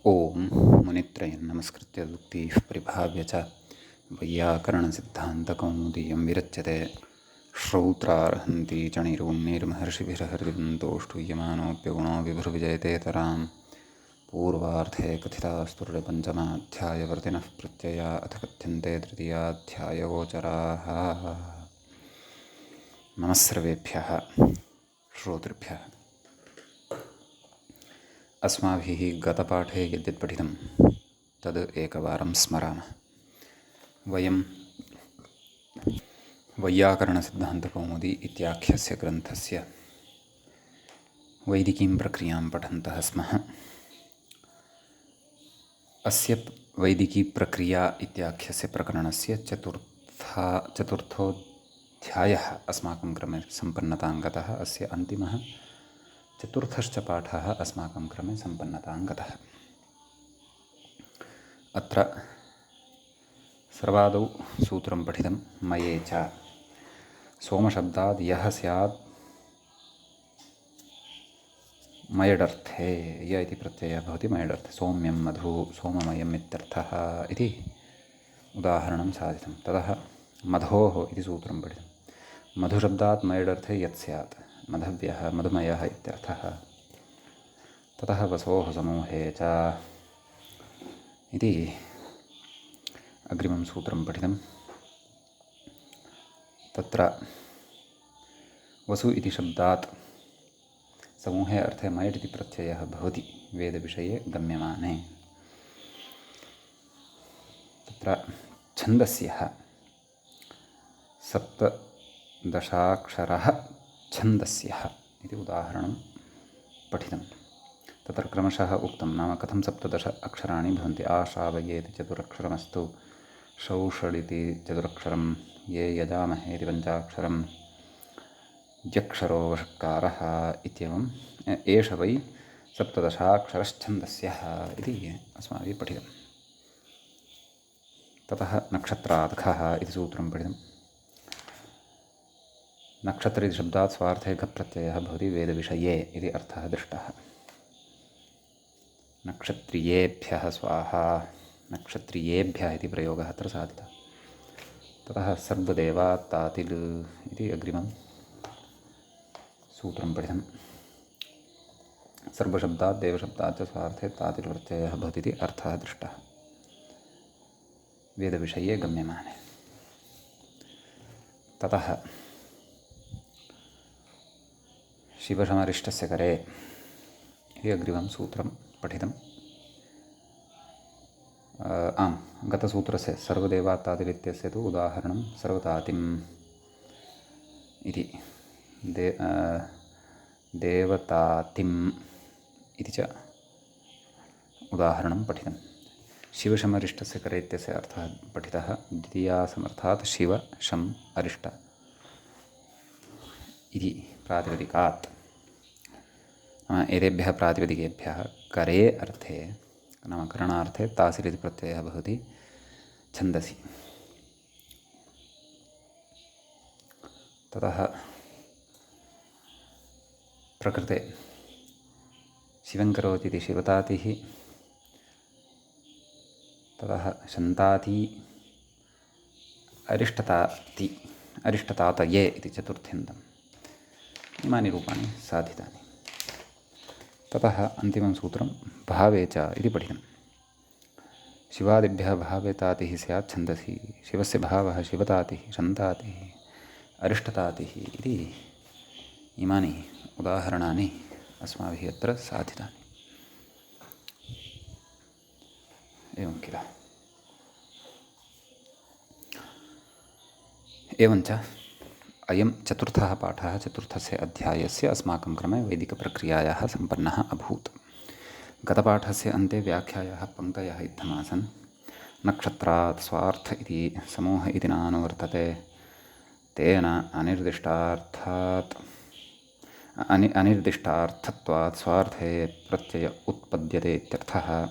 ओम मुनित्रयं नमस्कृत्य उक्तिः परिभाव्य च वैयाकरणसिद्धान्तकौमुदीयं विरच्यते। श्रौत्रार्हन्ति च निरून्निर्महर्षिभिर्हरिवन्तोष्टूयमानोऽप्यगुणो विभुर्विजयतेतरां पूर्वार्धे कथितास्तुर्यपञ्चमाध्यायवर्तिनः प्रत्यया अथ कथ्यन्ते तृतीयाध्यायगोचराः। नमः सर्वेभ्यः श्रोतृभ्यः। अस्माभिः गतपाठे यद्यत् पठितं तद् एकवारं स्मरामः। वयं वैयाकरणसिद्धान्तकौमुदी इत्याख्यस्य ग्रन्थस्य वैदिकीं प्रक्रियां पठन्तः स्मः। अस्य वैदिकी प्रक्रिया इत्याख्यस्य प्रकरणस्य चतुर्थोऽध्यायः अस्माकं क्रमे सम्पन्नतां गतः। अस्य अन्तिमः चतुर्थश्च पाठः अस्माकं क्रमे सम्पन्नतां गतः। अत्र सर्वादौ सूत्रं पठितं मये च। सोमशब्दाद् यः स्यात् मयडर्थे, य इति प्रत्ययः भवति मयडर्थे। सौम्यं मधु सोममयम् इत्यर्थः इति उदाहरणं साधितं। ततः मधोः इति सूत्रं पठितं। मधुशब्दात् मयडर्थे यत् स्यात् मधव्यः मधुमयः इत्यर्थः। ततः वसोः समूहे च इति अग्रिमं सूत्रं पठितं। तत्र वसु इति शब्दात् समूहे अर्थे मयड् इति प्रत्ययः भवति वेदविषये गम्यमाने। तत्र छन्दस्यः सप्तदशाक्षरः छन्दस्यः इति उदाहरणं पठितं। तत्र क्रमशः उक्तं, नाम कथं 17 अक्षराणि भवन्ति। आशावयेति चतुरक्षरमस्तु, शौषडिति चतुरक्षरं, ये यजामहे इति पञ्चाक्षरं, यक्षरो वषट्कारः इत्येवम् एष वै 17 इति अस्माभिः पठितं। ततः नक्षत्रात् खः इति सूत्रं पठितं। नक्षत्र इति शब्दात् स्वार्थे घप्रत्ययः भवति वेदविषये इति अर्थः दृष्टः। नक्षत्रियेभ्यः स्वाहा, नक्षत्रियेभ्यः इति प्रयोगः अत्र साधितः। ततः सर्वदेवात् तातिल् इति अग्रिमं सूत्रं पठितं। सर्वशब्दात् देवशब्दात् च स्वार्थे तातिल् प्रत्ययः भवति इति अर्थः दृष्टः वेदविषये गम्यमाने। ततः शिवशमरिष्टस्य करे इति अग्रिमं सूत्रं पठितम्। गतसूत्रस्य सर्वदेवात् तातिल् इत्यस्य तु उदाहरणं सर्वतातिम् इति देवतातिम् इति च उदाहरणं पठितं। शिवशमरिष्टस्य करे इत्यस्य अर्थः पठितः। द्वितीयासमर्थात् शिव शम् अरिष्ट इति प्रातिपदिकात्। एतेभ्यः प्रातिपदिकेभ्यः करे अर्थे नाम करणार्थे तासिल् इति प्रत्ययः भवति छन्दसि। ततः प्रकृते शिवं करोति इति शिवतातिः। ततः शन्ताति अरिष्टताति अरिष्टतातये इति चतुर्थ्यन्तम्। इमानि रूपाणि साधितानि। ततः अन्तिमं सूत्रं भावे च इति पठितं। शिवादिभ्यः भावे तातिः स्यात् छन्दसि। शिवस्य भावः शिवतातिः, शन्तातिः, अरिष्टतातिः इति इमानि उदाहरणानि अस्माभिः अत्र साधितानि। एवं किल। एवञ्च अयं चतुर्थः पाठः चतुर्थस्य अध्यायस्य अस्माकं क्रमे वैदिकप्रक्रियायाः सम्पन्नः अभूत्। गतपाठस्य अन्ते व्याख्यायाः पङ्क्तयः इत्थमासन्। नक्षत्रात् स्वार्थ इति समूह इति नानुवर्तते, तेन अनिर्दिष्टार्थत्वात् स्वार्थे प्रत्यय उत्पद्यते इत्यर्थः।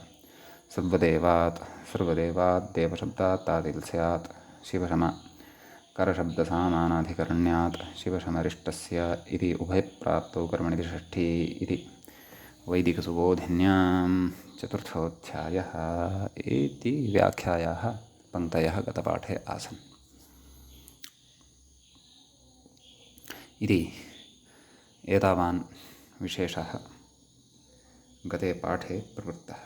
सर्वदेवात् देवशब्दात् तातिल् स्यात्। शिवशम करशब्दसामानाधिकरण्यात् शिवशमरिष्टस्य इति उभयप्राप्तौ कर्मणि षष्ठी इति वैदिकसुबोधिन्यां चतुर्थोऽध्यायः इति व्याख्यायाः पङ्क्तयः गतपाठे आसन्। इति एतावान् विशेषः गते पाठे प्रवृत्तः।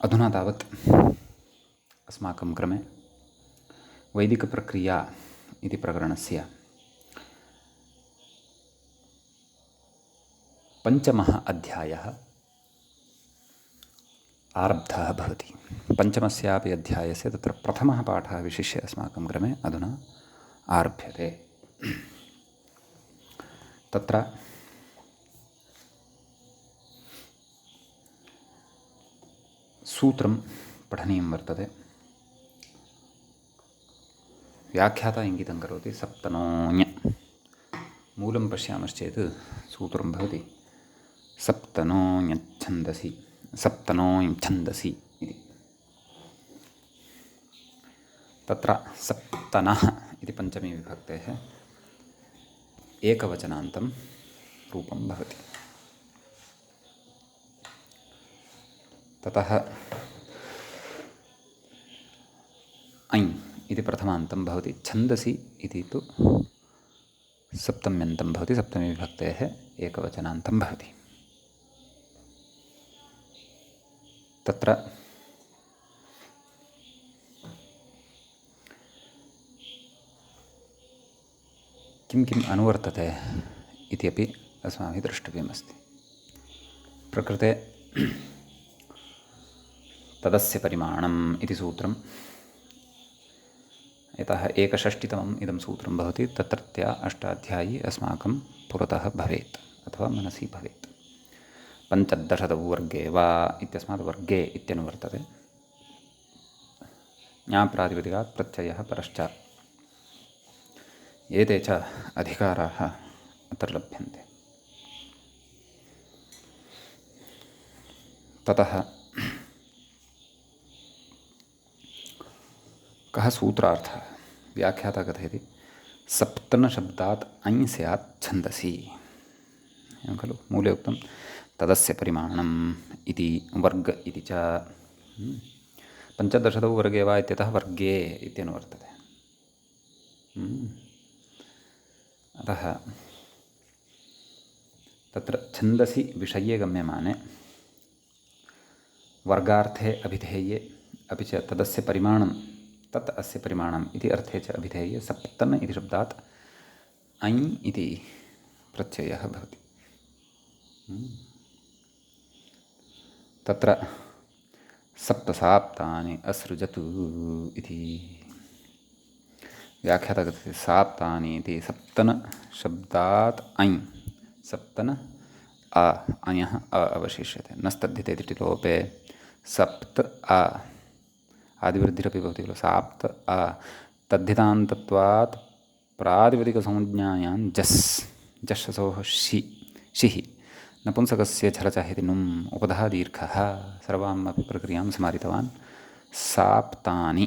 अधुना तावत् अस्माकं क्रमे वैदिकप्रक्रिया इति प्रकरणस्य पञ्चमः अध्यायः आरब्धः भवति। पञ्चमस्यापि अध्यायस्य तत्र प्रथमः पाठः विशिष्य अस्माकं क्रमे अधुना आरभ्यते। तत्र सूत्रं पठनीयं वर्तते। व्याख्याता इङ्गितं करोति सप्तनोञ्। मूलं पश्यामश्चेत् सूत्रं भवति सप्तनोञ्छन्दसि सप्तनोञ्छन्दसि इति। तत्र सप्तनः इति पञ्चमी विभक्तेः एकवचनान्तं रूपं भवति। ततः ऐ इति प्रथमान्तं भवति। छन्दसि इति तु सप्तम्यन्तं भवति। सप्तमी विभक्तेः एकवचनान्तं भवति। तत्र किं किम् अनुवर्तते इत्यपि अस्माभिः द्रष्टव्यमस्ति। प्रकृते तदस्य परिमाणम् इति सूत्रं यतः एकषष्टितमम् इदं सूत्रं भवति तत्रत्या अष्टाध्यायी अस्माकं पुरतः भवेत् अथवा मनसि भवेत्। पञ्चदशतौ वर्गे वा इत्यस्मात् वर्गे इत्यनुवर्तते। ज्ञाप्रातिपदिकात् प्रत्ययः परश्चात् एते च अधिकाराः अत्र लभ्यन्ते। ततः कः सूत्रार्थः? व्याख्याता कथयति सप्तनशब्दात् ऐ स्यात् छन्दसि। एवं खलु मूले उक्तं तदस्य परिमाणम् इति वर्ग इति च। पञ्चदशतौ वर्गे वा इत्यतः वर्गे इत्यनुवर्तते। अतः तत्र छन्दसि विषये गम्यमाने वर्गार्थे अभिधेये अपि च तदस्य परिमाणं तत् अस्य परिमाणम् इति अर्थे च अभिधेये सप्तन इति शब्दात् ऐ इति प्रत्ययः भवति। तत्र सप्तसाप्तानि असृजतु इति व्याख्याता कथयति साप्तानि इति सप्तन शब्दात् ऐ सप्तन अयः अवशिष्यते। नस्तद्धिते इति लोपे सप्त आदिवृद्धिरपि भवति खलु। साप्त तद्धितान्तत्वात् प्रातिपदिकसंज्ञायां जश्शसोः शिः नपुंसकस्य झलचः इति नुम् उपधः दीर्घः सर्वाम् अपि प्रक्रियां स्मारितवान्। साप्तानि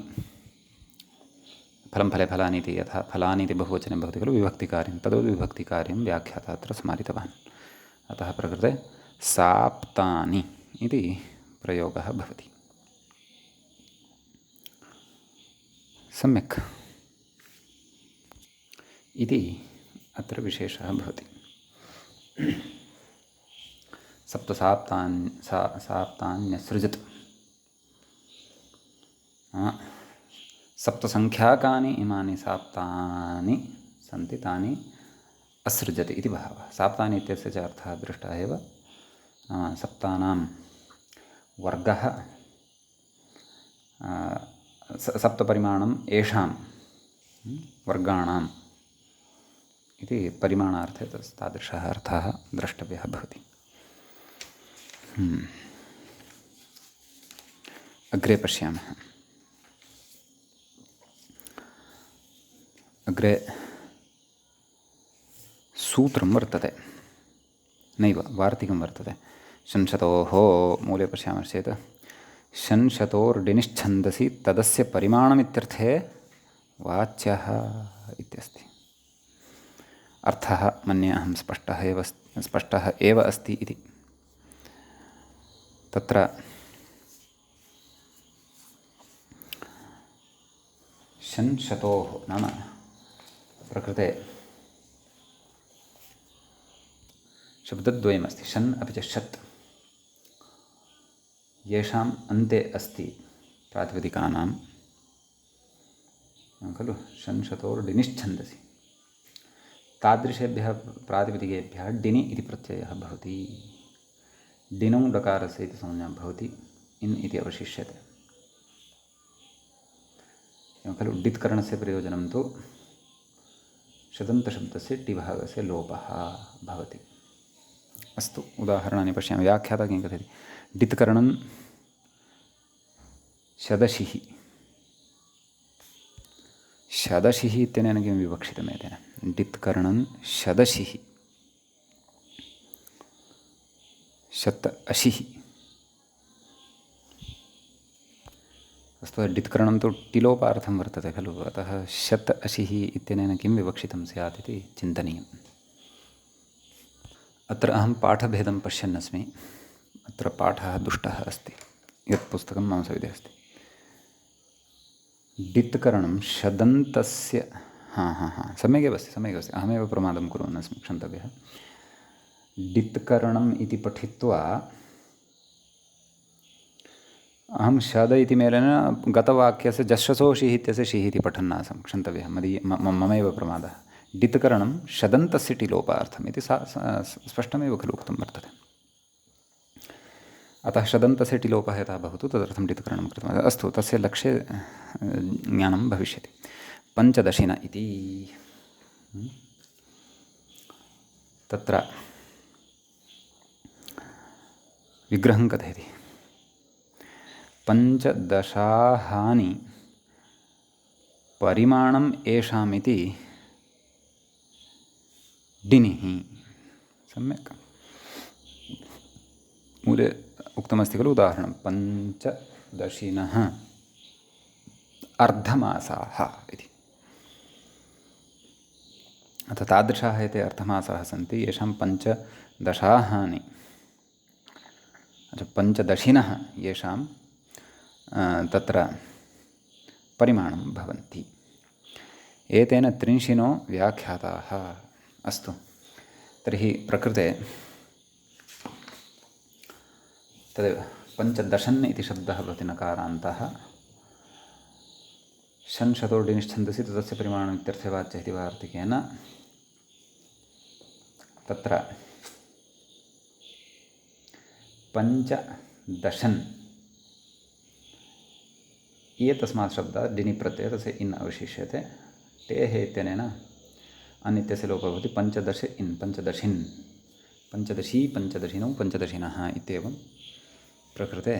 फलं फले फलानि इति यथा फलानि इति बहुवचने भवति खलु विभक्तिकार्यं तद्वद् विभक्तिकार्यं व्याख्याता अत्र स्मारितवान्। अतः प्रकृते साप्तानि इति प्रयोगः भवति। सम्यक् इति अत्र विशेषः भवति। साप्तान्यसृजत् सप्तसङ्ख्याकानि इमानि साप्तानि सन्ति तानि असृजति इति भावः। साप्तानि इत्यस्य च अर्थः दृष्टः एव। सप्तानां वर्गः सप्तपरिमाणम् येषां वर्गाणाम् इति परिमाणार्थे तादृशः अर्थः द्रष्टव्यः भवति। अग्रे पश्यामः। अग्रे सूत्रं वर्तते, नैव वार्तिकं वर्तते। षण्शतोः मूले पश्यामश्चेत् षण्शतोर्डिनिश्छन्दसि तदस्य परिमाणमित्यर्थे वाच्यः इत्यस्ति। अर्थः मन्ये अहं स्पष्टः एव अस्ति इति। तत्र शंशतोः नाम प्रकृते शब्दद्वयमस्ति, षन् अपि च षत्, येषाम् अन्ते अस्ति प्रातिपदिकानां खलु शंशतोर्डिनिश्छन्दसि, तादृशेभ्यः प्रातिपदिकेभ्यः डिनि इति प्रत्ययः भवति। डिनौ डकारस्य इति संज्ञा भवति, इन् इति अवशिष्यते। एवं खलु डित्करणस्य प्रयोजनं तु शतन्तशब्दस्य टिभागस्य लोपः भवति। अस्तु, उदाहरणानि पश्यामि। व्याख्याता किं कथयति? डित्करणं शदशिः, शदशिः इत्यनेन किं विवक्षितमेतेन? डित्करणं शदशिः, शत अशिः। अस्तु, डित्करणं तु टिलोपार्थं वर्तते खलु, अतः शत अशिः इत्यनेन किं विवक्षितं स्यात् इति चिन्तनीयम्। अत्र अहं पाठभेदं पश्यन्नस्मि। अत्र पाठः दुष्टः अस्ति। यत् पुस्तकं मम सविधे अस्ति, डित्करणं शदन्तस्य, सम्यगेव अस्ति, सम्यगेव अस्ति, अहमेव प्रमादं कुर्वन् अस्मि, क्षन्तव्यः। डित्करणम् इति पठित्वा अहं शद इति मेलेन गतवाक्यस्य जश्वसोषिः इत्यस्य शिः इति पठन् आसम्, क्षन्तव्यः, ममैव प्रमादः। डित्करणं शदन्तस्य टिलोपार्थम् इति स्पष्टमेव खलु उक्तं वर्तते। अतः शदन्तस्य टिलोपः यथा भवतु तदर्थं डित्करणं कृतम्। अस्तु, तस्य लक्ष्ये ज्ञानं भविष्यति। पञ्चदशिन इति तत्र विग्रहं कथयति। पञ्चदशाहानि परिमाणम् येषामिति डिनिः। सम्यक्, मूले उक्तमस्ति खलु उदाहरणं, पञ्चदशिनः अर्धमासाः इति। अतः तादृशाः एते अर्धमासाः सन्ति येषां पञ्चदशाहानि, पञ्चदशिनः येषां तत्र परिमाणं भवन्ति। एतेन त्रिंशिनो व्याख्याताः। अस्तु, तर्हि प्रकृते तदेव पञ्चदशन् इति शब्दः भवति नकारान्तः। षण्शतोर्डिनिश्छन्दसि तस्य परिमाणम् इत्यर्थे वाच्यः इति वार्तिकेन तत्र पञ्चदशन् ये तस्मात् शब्दात् डिनि प्रत्ययः तस्य इन् अवशिष्यते। टेः इत्यनेन अन् इत्यस्य लोपः भवति। पञ्चदश इन्, पञ्चदशिन्, पञ्चदशी, पञ्चदशिनौ, पञ्चदशिनः इत्येवं प्रकृते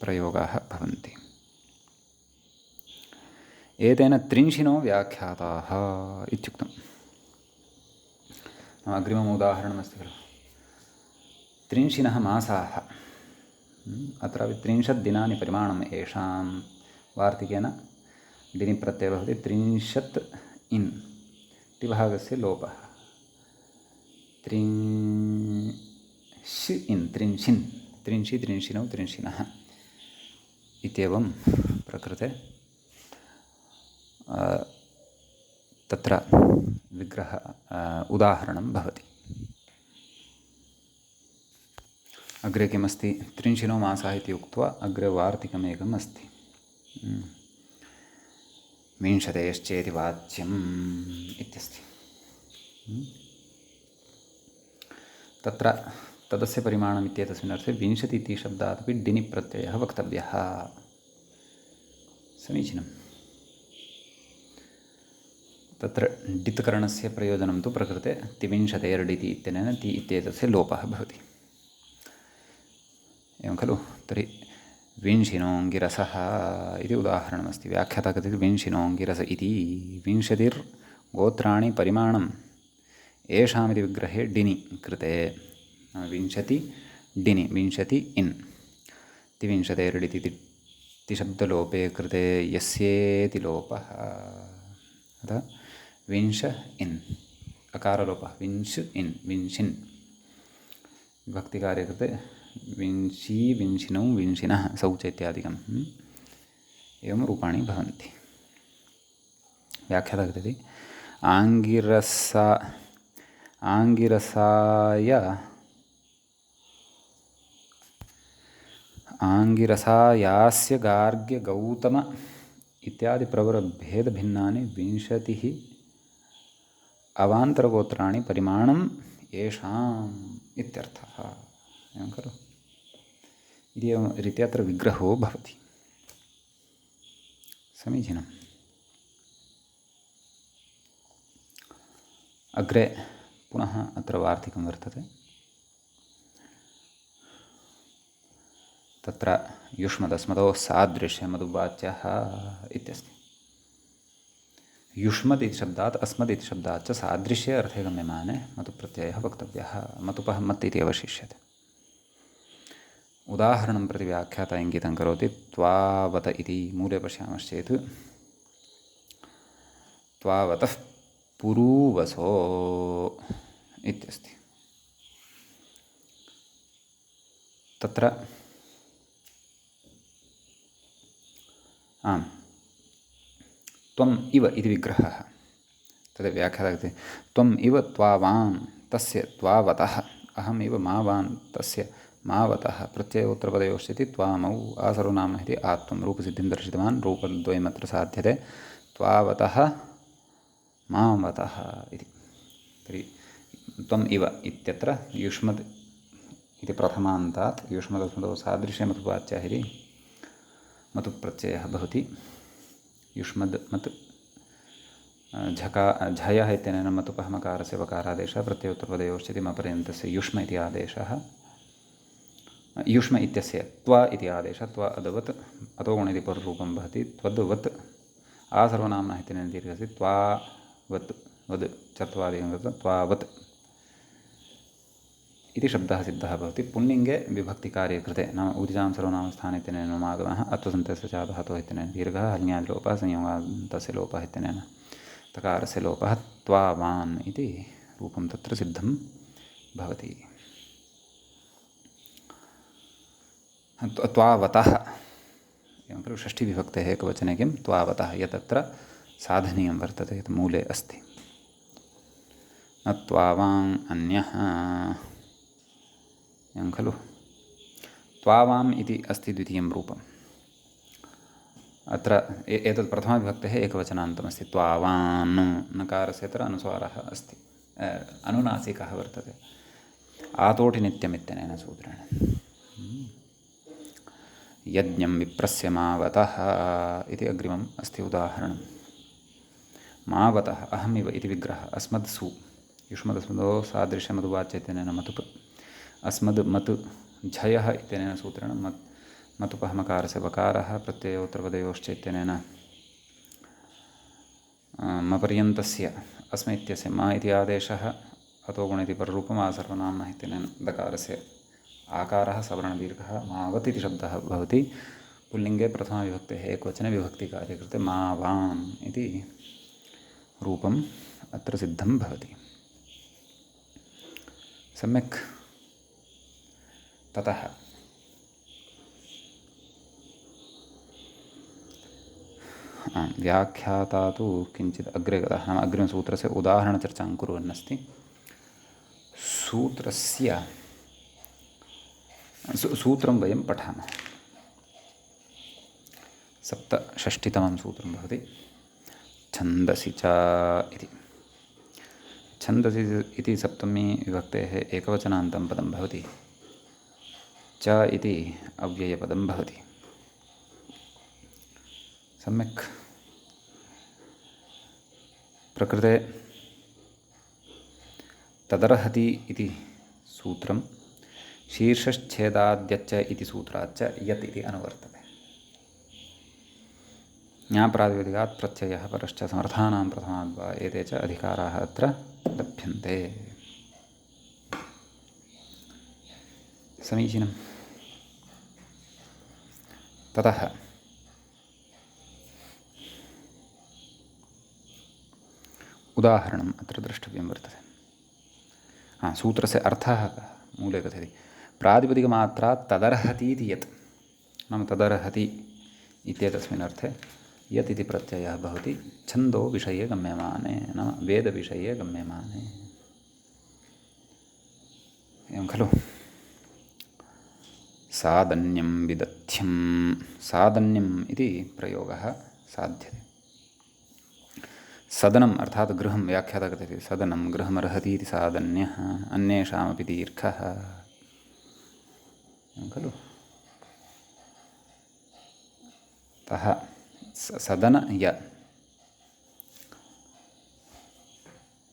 प्रयोगाः भवन्ति। एतेन त्रिंशिनो व्याख्याताः इत्युक्तम्। अग्रिमम् उदाहरणमस्ति खलु, त्रिंशिनः मासाः। अत्रापि 30 दिनानि परिमाणम् येषां वार्तिकेन डिनि प्रत्ययः भवति। 30 इन् टिभागस्य लोपः। त्रिंशि इन्, त्रिंशिन्, त्रिंशि, त्रिंशिनौ, त्रिंशिनः इत्येवं प्रकृते तत्र विग्रह उदाहरणं भवति। अग्रे किमस्ति? त्रिंशिनो मासाः इति उक्त्वा अग्रे वार्तिकमेकम् अस्ति। विंशतेश्चेति वाच्यम् इत्यस्ति। तत्र तदस्य परिमाणम् इत्येतस्मिन् अर्थे 20 इति शब्दादपि डिनि प्रत्ययः वक्तव्यः। समीचीनम्। तत्र डित्करणस्य प्रयोजनं तु प्रकृते तिविंशतेर्डिति इत्यनेन ति इत्येतस्य लोपः भवति। एवं खलु? तर्हि विंशिनोऽङ्गिरसः इति उदाहरणमस्ति। व्याख्याता कथयति विंशिनोऽङ्गिरस इति 20 परिमाणं येषामिति विग्रहे डिनि कृते। 20 डिनि, 20 इन्, तिविंशतेर्डिति तिशब्दलोपे कृते यस्येति लोपः। अतः 20 इन् अकारलोपः, विंश इन्, विंशिन् विभक्तिकार्ये कृते विंशी विंशिनौ विंशिनः शौच इत्यादिकम् एवं रूपाणि भवन्ति। व्याख्याता वदति आङ्गिरसायास्य गार्ग्य गौतम इत्यादि प्रवरभेदभिन्नानि 20 अवान्तरगोत्राणि परिमाणं येषाम् इत्यर्थः। एवं खलु। इति एवं रीत्या अत्र विग्रहो भवति। समीचीनम्। अग्रे पुनः अत्र वार्तिकं वर्तते। तत्र युष्मदस्मदोः सादृश्यमदुवाच्यः इत्यस्ति। युष्मद् इति शब्दात् अस्मद् इति शब्दात् च सादृश्ये अर्थे गम्यमाने मतुप्रत्ययः वक्तव्यः। मतुपः मत् इति अवशिष्यते। उदाहरणं प्रति व्याख्याता इङ्गितं करोति। त्वावत इति मूले पश्यामश्चेत् त्वावतः पुरूवसो इत्यस्ति। तत्र आम् त्वम् इव इति विग्रहः। तद् व्याख्याता वदति त्वम् इव त्वावान् तस्य त्वावतः अहम् इव मावान् तस्य मावतः प्रत्ययोत्तरपदयोश्चिति त्वामौ आसर्वनाम्नः इति आत्वं रूपसिद्धिं दर्शितवान्। रूपद्वयमत्र साध्यते त्वावतः मावतः इति। तर्हि त्वम् इव इत्यत्र युष्मद् इति प्रथमान्तात् युष्मदस्मदौ सादृश्यमतुवाच्यः इति मतुप्रत्ययः भवति। युष्मद् मत् झयः इत्यनेन मतुपः मकारस्य वकारादेशः प्रत्ययोत्तरपदयोश्चिति मपर्यन्तस्य युष्म इति आदेशः। युष्म इत्यस्य त्व इति आदेशः त्व अदवत् अतोगुण इति पररूपं भवति। त्वद्वत् आसर्वनाम्नः इत्यनेन दीर्घस्य त्वावत् वद् चत्वादिकं कृत्वा त्वावत् इति शब्दः सिद्धः भवति। पुल्लिङ्गे विभक्तिकार्ये कृते नाम ऊर्जां सर्वनामस्थाने इत्यनेन नुमागमः अत्वसन्तस्य च धातोः इत्यनेन दीर्घः हल्ङ्यादिलोपः संयोगान्तस्य लोपः इत्यनेन तकारस्य लोपः त्वावान् इति रूपं तत्र सिद्धं भवति। त्वावतः एवं खलु। षष्ठीविभक्तेः एकवचने किं त्वावतः यत् अत्र साधनीयं वर्तते यत् मूले अस्ति। न त्वावाम् अन्यः एवं खलु। त्वावाम् इति अस्ति द्वितीयं रूपम्। अत्र एतत् प्रथमाविभक्तेः एकवचनान्तमस्ति। त्वावान् नकारस्य अत्र अनुस्वारः अस्ति, अनुनासिकः वर्तते आतोटिनित्यमित्यनेन सूत्रेण। यज्ञं विप्रस्य मावतः इति अग्रिमम् अस्ति उदाहरणं। मावतः अहमिव इति विग्रहः अस्मत्सु युष्मदस्मदोः सादृश्यमदुवाच्यतेन मतुप् अस्मद् मत् झयः इत्यनेन सूत्रेण मतुपः मकारस्य वकारः प्रत्ययोत्तरपदयोश्च इत्यनेन मपर्यन्तस्य अस्म इत्यस्य मा इति आदेशः अतोगुण इति पररूपम् आसर्वनाम्नः इत्यनेन दकारस्य आकारः सवर्णदीर्घः मावत् इति शब्दः भवति। पुल्लिङ्गे प्रथमाविभक्तेः एकवचने विभक्तिकार्ये कृते मावान् इति रूपम् अत्र सिद्धं भवति। सम्यक्। ततः व्याख्याता तु किञ्चित् अग्रे गतः। नाम अग्रिमसूत्रस्य उदाहरणचर्चां कुर्वन्नस्ति। सूत्रस्य सूत्रं वयं पठामः। सप्तषष्टितमं सूत्रं भवति छन्दसि च इति। छन्दसि इति सप्तमी विभक्तेः एकवचनान्तं पदं भवति। च इति अव्ययपदं भवति। सम्यक्। प्रकृते तदर्हति इति सूत्रं शीर्षच्छेदाद्यच्च इति सूत्राच्च यत् इति अनुवर्तते। ज्ञाप्रातिपदिकात् प्रत्ययः परश्च समर्थानां प्रथमाद्वा एते च अधिकाराः अत्र लभ्यन्ते। समीचीनं। ततः उदाहरणम् अत्र द्रष्टव्यं वर्तते। सूत्रस्य अर्थः मूले कथयति प्रातिपदिकमात्रा तदर्हति इति यत् नाम तदर्हति इत्येतस्मिन् अर्थे यत् इति प्रत्ययः भवति छन्दो विषये गम्यमाने नाम वेदविषये गम्यमाने। एवं खलु। सादन्यं विदथ्यं सादन्यम् इति प्रयोगः साध्यते। सदनम् अर्थात् गृहं व्याख्याता कथयति सदनं गृहमर्हति इति सादन्यः अन्येषामपि दीर्घः। एवं खलु। अतः सदन य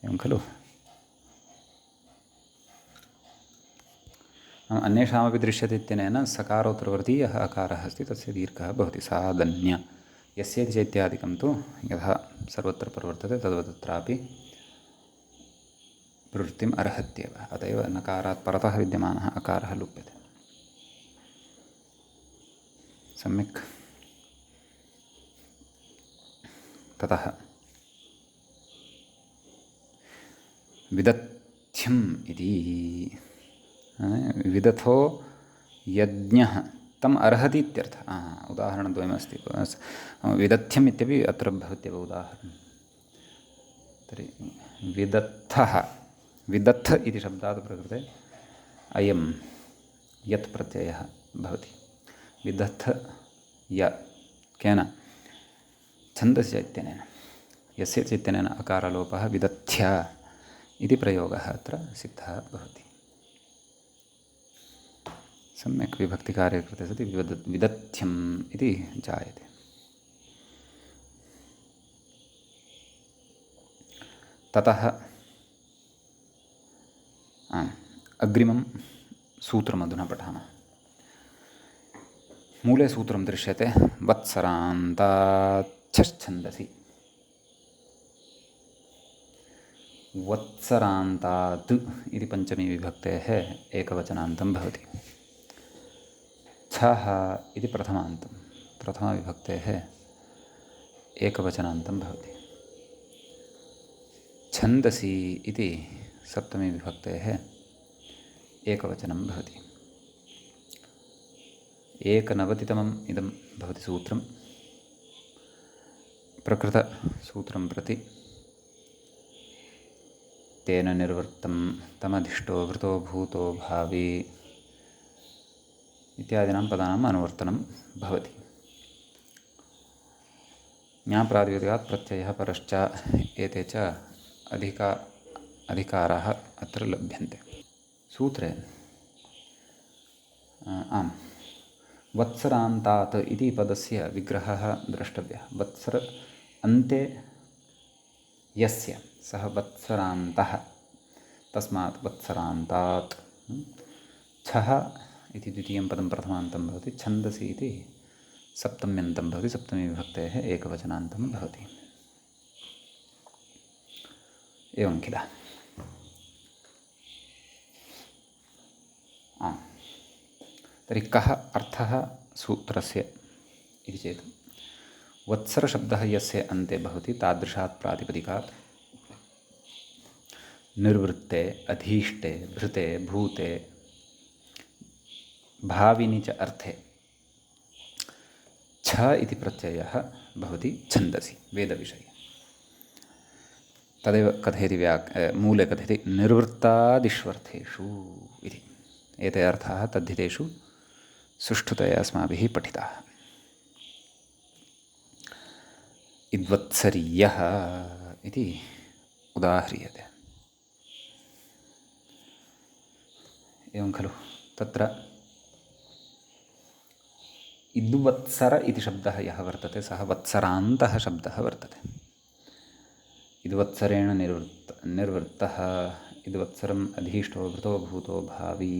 एवं खलु। अन्येषामपि दृश्यते इत्यनेन सकारोत्तरवर्ती यः अकारः अस्ति तस्य दीर्घः भवति सादन्य। यस्येति चैत्यादिकं तु यथा सर्वत्र प्रवर्तते तद्वत् तत्रापि प्रवृत्तिम् अर्हत्येव। अत एव नकारात् परतः विद्यमानः अकारः लुप्यते। सम्यक्। ततः विदथ्यम् इति विदथो यज्ञः तम् अर्हति इत्यर्थः। उदाहरणद्वयमस्ति। विदथ्यम् इत्यपि अत्र भवत्येव उदाहरणं। तर्हि विदत्थः विदत्थ इति शब्दात् प्रकृते अयं यत् प्रत्ययः भवति। विदत्थ य केन छन्दस्य इत्यनेन यस्य च इत्यनेन अकारलोपः विदथ्य इति प्रयोगः अत्र सिद्धः भवति। सम्यक् विभक्तिकार्ये कृते सति विदथ्यम् इति जायते। ततः अग्रिमं सूत्रमधुना पठामः। मूले सूत्रं दृश्यते वत्सरान्तात् छन्दसि। वत्सरान्तात् इति पञ्चमी विभक्तेः एकवचनान्तं भवति। छः इति प्रथमान्तं प्रथमाविभक्तेः एकवचनान्तं भवति। छन्दसि इति सप्तमी विभक्तेः एकवचनं भवति। एकनवतितमम् इदं भवति सूत्रं। प्रकृतसूत्रं प्रति तेन निर्वृत्तं तमधिष्टो वृतो भूतो भावी इत्यादीनां पदानाम् अनुवर्तनं भवति। ज्ञाप्रातिपदिकात् प्रत्ययः परश्च एते च अधिकाराः अत्र लभ्यन्ते। सूत्रे वत्सरान्तात् इति पदस्य विग्रहः द्रष्टव्यः। वत्सर अन्ते यस्य सः वत्सरान्तः तस्मात् वत्सरान्तात्। छः इति द्वितीयं पदं प्रथमान्तं भवति। छन्दसि इति सप्तम्यन्तं भवति। सप्तमी विभक्तेः एकवचनान्तं भवति। एवं किल। तर्हि कः अर्थः सूत्रस्य इति चेत् वत्सरशब्दः यस्य अन्ते भवति तादृशात् प्रातिपदिकात् निर्वृत्ते अधीष्टे भृते भूते भाविनि च अर्थे छ इति प्रत्ययः भवति छन्दसि वेदविषये। तदेव कथयति मूले कथयति निर्वृत्तादिष्वर्थेषु इति। एते अर्थाः तद्धितेषु सुष्ठुतया अस्माभिः पठिताः। इद्वत्सरीयः इति उदाह्रियते। एवं खलु। तत्र इद्वत्सर इति शब्दः यः वर्तते सः वत्सरान्तः शब्दः वर्तते। इद्वत्सरेण निर्वृत्तः इद्वत्सरम् अधीष्टो भृतो भूतो भावी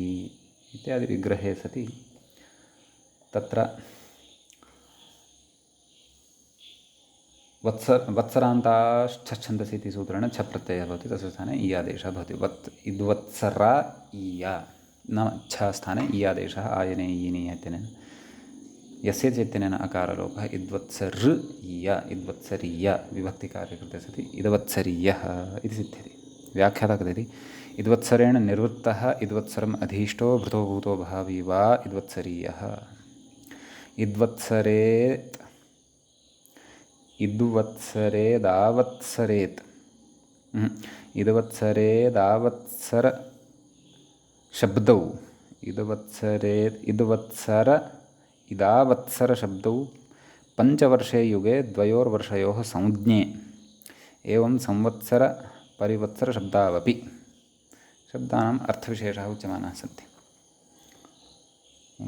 इत्यादि विग्रहे सति तत्र वत्सरान्ताश्च इति सूत्रेण छ प्रत्ययः भवति। तस्य स्थाने इ आदेशः भवति। इद्वत्सर इय नाम छ स्थाने इ आदेशः आयने ईनि इत्यनेन यस्य च इत्यनेन अकारलोपः इद्वत्सर् इय इद्वत्सरीय विभक्तिकार्ये कृते सति इद्वत्सरीयः इति सिद्ध्यति। व्याख्याता कथयति इद्वत्सरेण निर्वृत्तः इद्वत्सरम् अधीष्टो भृतो भूतो भावी वा इद्वत्सरीयः। इद्वत्सरेत् इद्वत्सरेदावत्सरेत् इद्वत्सरेदावत्सर शब्दौ इद्वत्सर इदावत्सर शब्दौ पञ्चवर्षे युगे द्वयोर्वर्षयोः संज्ञे एवं संवत्सर परिवत्सर शब्दावपि शब्दानाम् अर्थविशेषाः उच्यमानाः सन्ति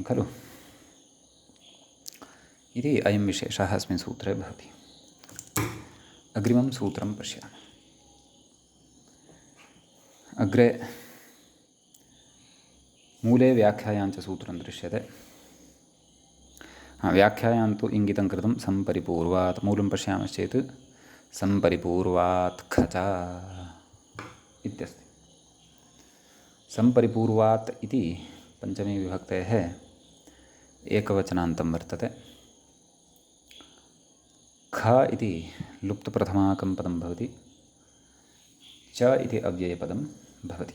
खलु इति अयं विशेषः अस्मिन् सूत्रे भवति। अग्रिमं सूत्रं पश्यामः। अग्रे मूले व्याख्यायां च सूत्रं दृश्यते। व्याख्यायां तु इङ्गितं कृतं सम्परिपूर्वात्। मूलं पश्यामश्चेत् सम्परिपूर्वात् खच इत्यस्ति। सम्परिपूर्वात् इति पञ्चमी विभक्तेः एकवचनान्तं वर्तते। ख इति लुप्तप्रथमाकं पदं भवति, च इति अव्ययपदं भवति।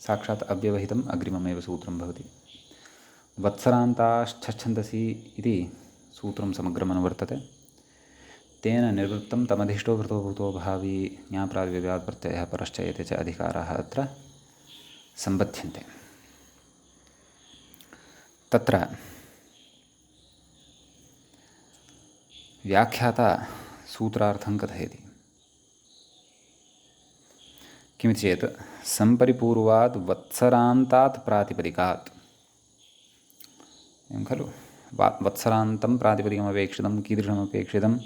साक्षात् अव्यवहितम् अग्रिममेव सूत्रं भवति। वत्सरान्ताश्छन्दसि इति सूत्रं समग्रमनुवर्तते। तेन निर्वृत्तं तमधिष्ठो भृतो भूतो भावी ज्ञाप्रादिव्यात् प्रत्ययः परश्च एते च अधिकाराः अत्र सम्बध्यन्ते। तत्र व्याख्याता सूत्रार्थं कथयति। किमिति चेत् सम्परिपूर्वात् वत्सरान्तात् प्रातिपदिकात् एवं खलु। वत्सरान्तं प्रातिपदिकमपेक्षितं कीदृशमपेक्षितं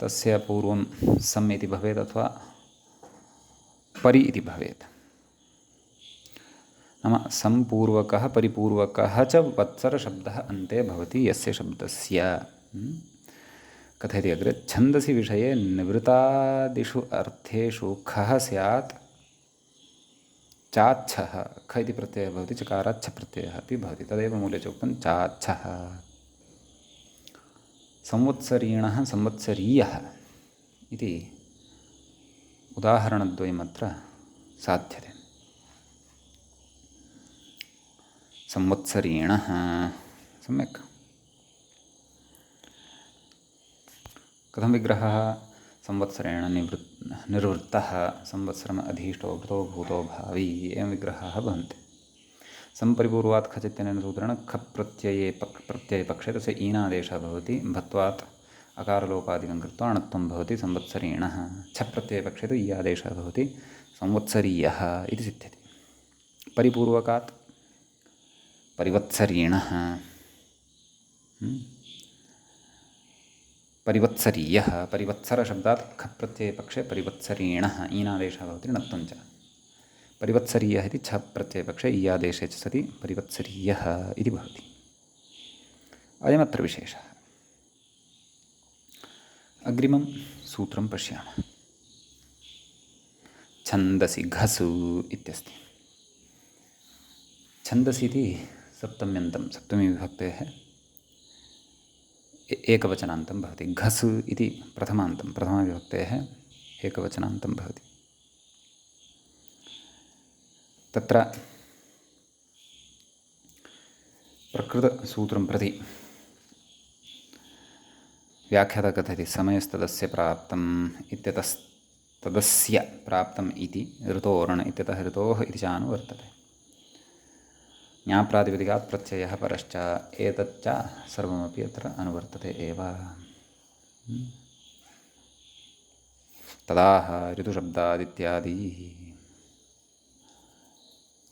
तस्य पूर्वं सम् इति भवेत् अथवा परि इति भवेत्। नाम सम्पूर्वकः परिपूर्वकः च वत्सरशब्दः अन्ते भवति यस्य शब्दस्य। कथयति अग्रे छन्दसि विषये निवृत्तादिषु अर्थेषु खः स्यात् चाच्छः। ख इति प्रत्ययः भवति, चकाराच्छ प्रत्ययः अपि भवति। तदेव मूले च उक्तं चाच्छः। संवत्सरीणः संवत्सरीयः इति उदाहरणद्वयमत्र साध्यते। संवत्सरीणः सम्यक्। कथं विग्रहः? संवत्सरेण निर्वृत्तः संवत्सरम् अधीष्टो भृतो भूतो भावी एवं विग्रहाः भवन्ति। सम्परिपूर्वात् खच इत्यनेन सूत्रेण खप् प्रत्ययपक्षे तस्य ईनादेशः भवति। भत्वात् अकारलोपादिकं कृत्वा अणत्वं भवति संवत्सरीणः। छप् प्रत्ययपक्षे तु ई आदेशः भवति संवत्सरीयः इति सिद्ध्यति। परिपूर्वकात् परिवत्सरीणः, परिवत्सरीयः। परिवत्सरशब्दात् खप् प्रत्ययपक्षे परिवत्सरीणः ईनादेशः भवति णत्वं च। परिवत्सरीयः इति छप् प्रत्ययपक्षे ई आदेशे च सति परिवत्सरीयः इति भवति। अयमत्र विशेषः। अग्रिमं सूत्रं पश्यामः। छन्दसि घसु इत्यस्ति। छन्दसि इति सप्तम्यन्तं सप्तमी विभक्तेः एकवचनान्तं भवति। घस् इति प्रथमान्तं प्रथमाविभक्तेः एकवचनान्तं भवति। तत्र प्रकृतसूत्रं प्रति व्याख्याता कथयति समयस्तदस्य प्राप्तम् इत्यतस्तदस्य प्राप्तम् इति ऋतोर्ण इत्यतः ऋतोः इति चानुवर्तते। ज्ञाप्रातिपदिकात् प्रत्ययः परश्च एतच्च सर्वमपि अत्र अनुवर्तते एव। तदाह ऋतुशब्दादित्यादि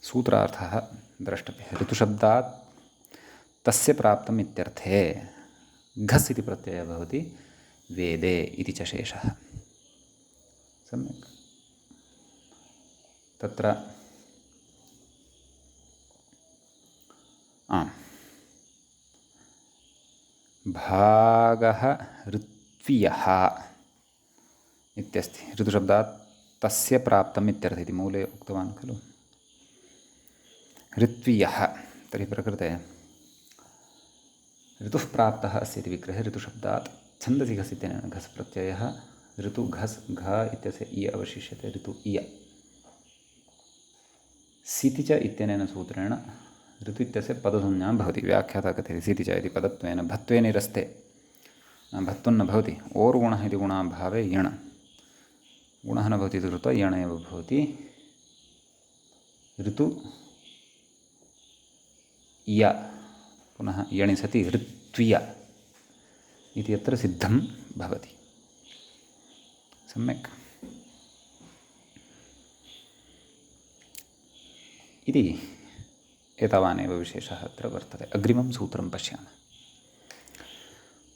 सूत्रार्थः द्रष्टव्यः। ऋतुशब्दात् तस्य प्राप्तम् इत्यर्थे घस् इति प्रत्ययः भवति वेदे इति च शेषः। सम्यक्। तत्र भागः ऋत्वियः इत्यस्ति। ऋतुशब्दात् तस्य प्राप्तम् इत्यर्थः इति मूले उक्तवान् खलु। ऋत्वियः तर्हि प्रकृते ऋतुः प्राप्तः अस्य इति विग्रहे ऋतुशब्दात् छन्दसि घस् इत्यनेन घस् प्रत्ययः ऋतु घस् घ इत्यस्य इय अवशिष्यते ऋतु इय। सिति च इत्यनेन सूत्रेण ऋतु इत्यस्य पदसंज्ञा भवति। व्याख्याता कथयति सिति च इति पदत्वेन भत्वे निरस्ते भत्वन्न भवति। ओर्गुणः इति गुणाभावे यण गुणः न भवति इति कृत्वा यण एव भवति। ऋतु य पुनः यणि सति ऋत्विय इति अत्र सिद्धं भवति। सम्यक् इति एतावानेव विशेषः अत्र वर्तते। अग्रिमं सूत्रं पश्यामः।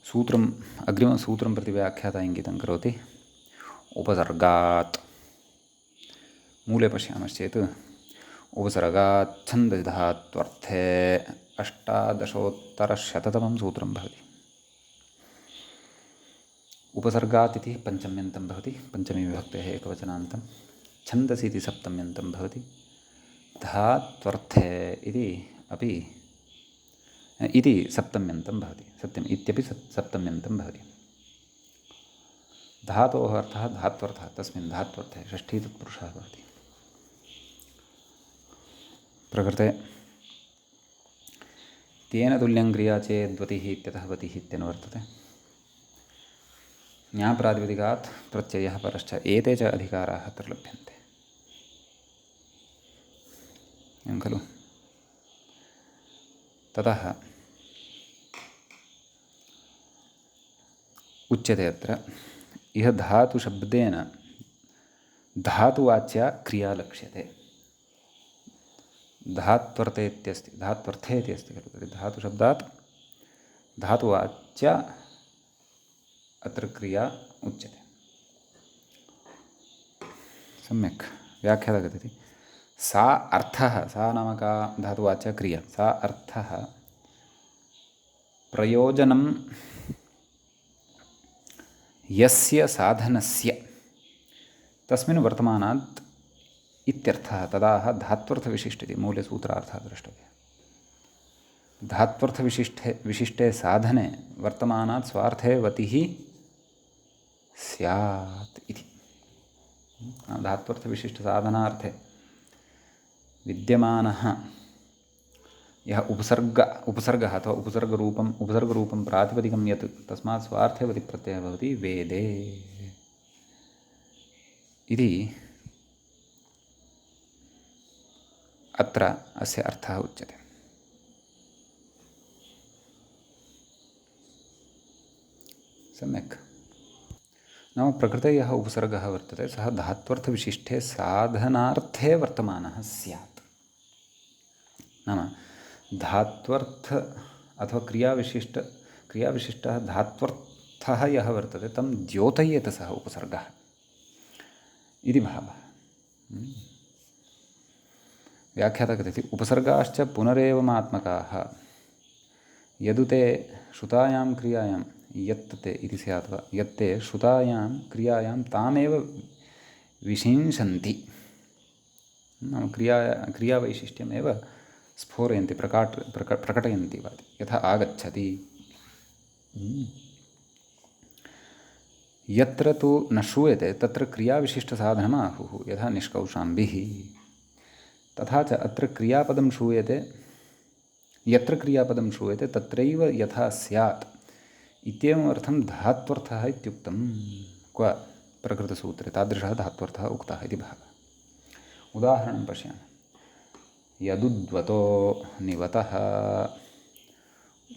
सूत्रम् अग्रिमं सूत्रं प्रति व्याख्याता इङ्गितं करोति उपसर्गात्। मूले पश्यामश्चेत् उपसर्गात् छन्दधात्वर्थे अष्टादशोत्तरशततमं सूत्रं भवति। उपसर्गात् इति पञ्चम्यन्तं भवति, पञ्चमी विभक्तेः एकवचनान्तं। छन्दसि इति सप्तम्यन्तं भवति। धात्वर्थे इति अपि इति सप्तम्यन्तं भवति। सत्यम् इत्यपि सप्तम्यन्तं भवति। धातोः अर्थः धात्वर्थः, तस्मिन् धात्वर्थे षष्ठी तत्पुरुषः भवति। प्रकृते तेन तुल्यं क्रिया चेद्वतिः इत्यतः वतिः इत्यनुवर्तते। ज्ञाप्रातिपदिकात् प्रत्ययः परश्च एते च अधिकाराः अत्र लभ्यन्ते। एवं खलु? ततः उच्यते अत्र इह धातुशब्देन धातुवाच्या क्रिया लक्ष्यते। धात्वर्थे इत्यस्ति, धात्वर्थे इति अस्ति खलु, तर्हि धातुशब्दात् धातुवाच्या अत्र क्रिया उच्यते। सम्यक् व्याख्याता कथयति सा अर्थः, सा नाम का धातुवाच्या क्रिया, सा अर्थः प्रयोजनं यस्य साधनस्य तस्मिन् वर्तमानात् इत्यर्थः। तदाह धात्वर्थविशिष्ट इति मूले सूत्रार्थः द्रष्टव्यः। धात्वर्थविशिष्टे साधने वर्तमानात् स्वार्थे वतिः स्यात् इति। धात्वर्थविशिष्टसाधनार्थे विद्यमानः यः उपसर्गः अथवा उपसर्गरूपं प्रातिपदिकं यत् तस्मात् स्वार्थे वति प्रत्ययः भवति वेदे इति अत्र अस्य अर्थः उच्यते। सम्यक् नाम प्रकृते यः उपसर्गः वर्तते सः धात्वर्थविशिष्टे साधनार्थे वर्तमानः स्यात्। नाम धात्वर्थ अथवा क्रियाविशिष्टः धात्वर्थः यः वर्तते तं द्योतयेत सः उपसर्गः इति भावः। व्याख्याता कथयति उपसर्गाश्च पुनरेवमात्मकाः यदुते श्रुतायां क्रियायां यत्ते इति स्यात् वा यत्ते श्रुतायां क्रियायां तामेव विशिंशन्ति। नाम क्रियावैशिष्ट्यमेव स्फोरयन्ति, प्रकटयन्ति वा यथा आगच्छति। यत्र तु न श्रूयते तत्र क्रियाविशिष्टसाधनम् आहुः, यथा निष्कौशाम्बिः। तथा च अत्र क्रियापदं श्रूयते, यत्र क्रियापदं श्रूयते तत्रैव यथा स्यात् इत्येवम् अर्थं धात्वर्थः इत्युक्तं। क्व प्रकृतसूत्रे तादृशः धात्वर्थः उक्तः इति भावः। उदाहरणं पश्यामः। यदुद्वतो निवतः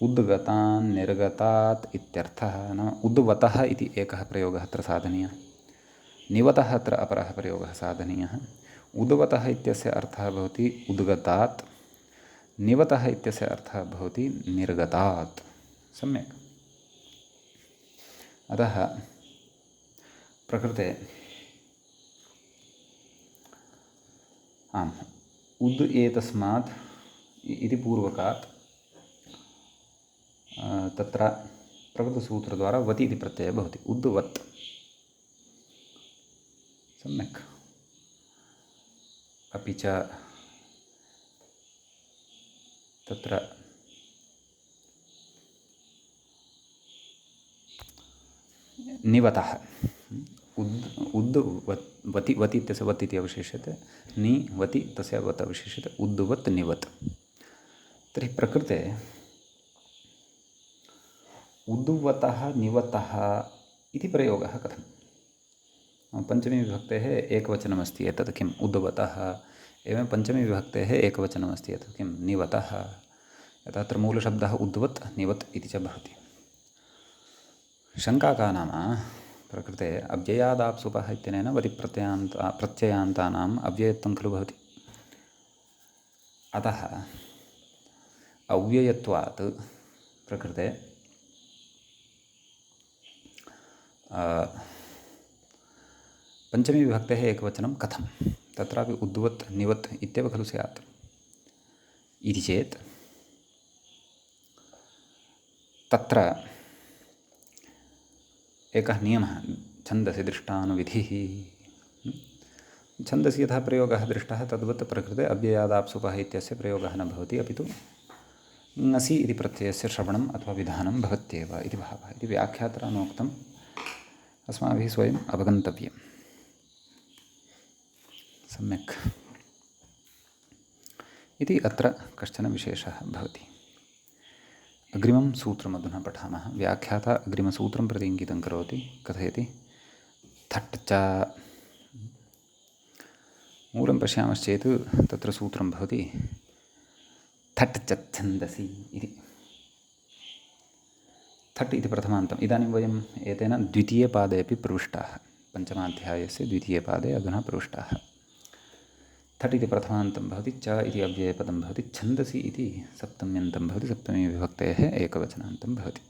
उद्गतान् निर्गतात् इत्यर्थः। नाम उद्वतः इति एकः प्रयोगः अत्र साधनीयः, निवतः अत्र अपरः प्रयोगः साधनीयः। उद्वतः इत्यस्य अर्थः भवति उद्गतात्, निवतः इत्यस्य अर्थः भवति निर्गतात्। सम्यक्। अतः प्रकृते उद् एतस्मात् इति पूर्वकात् तत्र प्रकृतसूत्रद्वारा वति इति प्रत्ययः भवति, उद्वत्। सम्यक्। अपि च तत्र निवतः उद् वति वति इत्यस्य वत् इति अवशिष्यते, नि वति तस्य वत् अवशिष्यते, उद्वत् निवत्। तर्हि प्रकृते उद्वतः निवतः इति प्रयोगः कथं? पञ्चमी विभक्तेः एकवचनमस्ति एतत् किम् उद्वतः, एवं पञ्चमी विभक्तेः एकवचनमस्ति एतत् किं निवतः। यतः अत्र मूलशब्दः उद्वत् निवत् इति च भवति। शङ्का का नाम प्रकृते अव्ययादाप्सुपः इत्यनेन वति प्रत्ययान्तानाम् अव्ययत्वं खलु भवति। अतः अव्ययत्वात् प्रकृते पञ्चमी विभक्तेः एकवचनं कथं? तत्रापि उद्वत् निवत् इत्येव खलु स्यात् इति चेत् तत्र एकः नियमः छन्दसि दृष्टानुविधिः। छन्दसि यथा प्रयोगः दृष्टः तद्वत् प्रकृते अव्ययादाप्सुपः इत्यस्य प्रयोगः न भवति, अपि तु ङसि इति प्रत्ययस्य श्रवणम् अथवा विधानं भवत्येव इति भावः। इति व्याख्यात्रा नोक्तम्, अस्माभिः स्वयम् अवगन्तव्यम्। सम्यक् इति अत्र कश्चन विशेषः भवति। अग्रिमं सूत्रम् अधुना पठामः। व्याख्याता अग्रिमसूत्रं प्रति इङ्गितं करोति, कथयति थट् च। मूलं पश्यामश्चेत् तत्र सूत्रं भवति थट् च छन्दसि इति। थट् इति प्रथमान्तम्। इदानीं वयम् एतेन द्वितीयपादे अपि प्रविष्टाः, पञ्चमाध्यायस्य द्वितीयपादे अधुना प्रविष्टाः। थट् इति प्रथमान्तं भवति, च इति अव्ययपदं भवति, छन्दसि इति सप्तम्यन्तं भवति, सप्तमी विभक्तेः एकवचनान्तं भवति।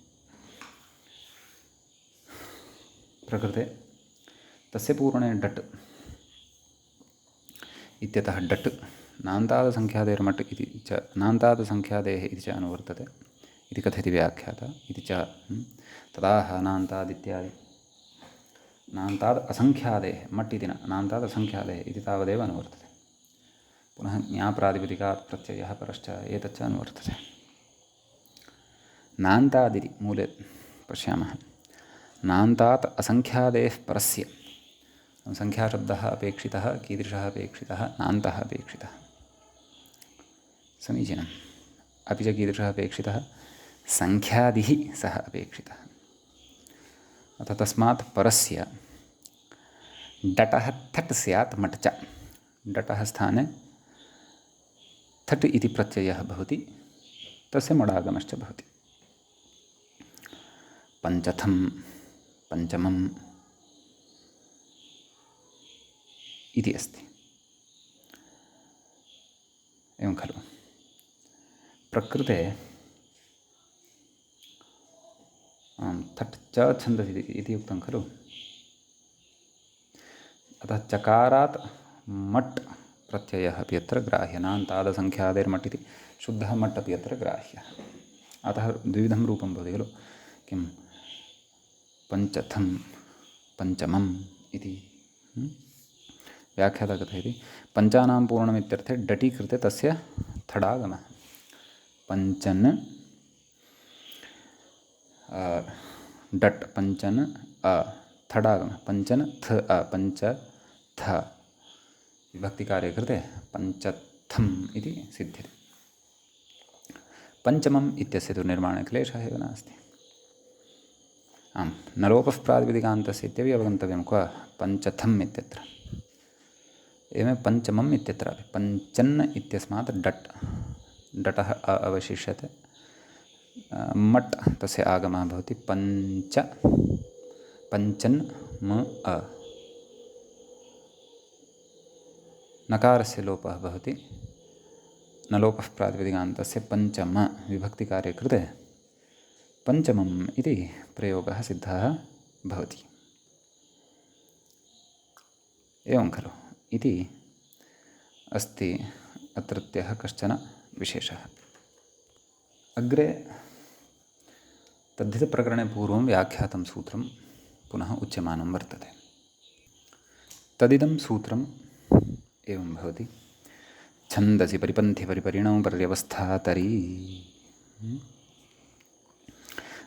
प्रकृते तस्य पूर्णे डट् इत्यतः डट् नान्तादसङ्ख्यादेर्मट् इति च नान्तादसङ्ख्यादेः इति च अनुवर्तते इति कथयति व्याख्याता। इति च तदाह नान्तादित्यादि नान्ताद् असङ्ख्यादेः, मट् इति न, नान्ताद् असङ्ख्यादेः इति तावदेव अनुवर्तते। पुनः ज्ञाप्रातिपदिकात् प्रत्ययः परश्च एतच्च अनुवर्तते। नान्तादिति मूले पश्यामः। नान्तात् असङ्ख्यादेः परस्य संख्याशब्दः अपेक्षितः, कीदृशः अपेक्षितः? नान्तः अपेक्षितः। समीचीनम्। अपि च कीदृशः अपेक्षितः? सङ्ख्यादिः सः अपेक्षितः। अतः तस्मात् परस्य डटः थट् स्यात् मट् च। डटः स्थाने थट् इति प्रत्ययः भवति, तस्य मडागमश्च भवति। पञ्चथं पञ्चमम् इति अस्ति। एवं खलु प्रकृते थट् च छन्दसि इति उक्तं खलु। अतः चकारात् मट् प्रत्ययः अपि अत्र ग्राह्यः। नान्तादसङ्ख्यादेर्मट् इति शुद्धः मट् अपि अत्र ग्राह्यः। अतः द्विविधं रूपं भवति खलु, किं पञ्चथं पञ्चमम् इति। व्याख्याता कथयति पञ्चानां पूर्णमित्यर्थे डटि कृते तस्य थडागमः। पञ्चन् डट् पञ्चन् थडागमः। पञ्चन् थ पञ्च थ विभक्तिकार्ये कृते पञ्चथम् इति सिद्ध्यति। पञ्चमम् इत्यस्य तु निर्माणे क्लेशः एव नास्ति। आम्, नलोपः प्रातिपदिकान्तस्य इत्यपि अवगन्तव्यं। क्व पञ्चथम् इत्यत्र एवं पञ्चमम् इत्यत्रापि पञ्चन् इत्यस्मात् डटः अवशिष्यते, मट् तस्य आगमः भवति। पञ्चन् म अ नकारस्य लोपः भवति। नलोपः प्रातिपदिकान्तस्य पञ्चम विभक्तिकार्ये कृते पञ्चमम् इति प्रयोगः सिद्धः भवति। एवं खलु इति अस्ति अत्रत्यः कश्चन विशेषः। अग्रे तद्धितप्रकरणे पूर्वं व्याख्यातं सूत्रं पुनः उच्यमानं वर्तते। तदिदं सूत्रम् एवं भवति। छन्दसि परिपन्थिपरिपरिणौ पर्यवस्थातरी।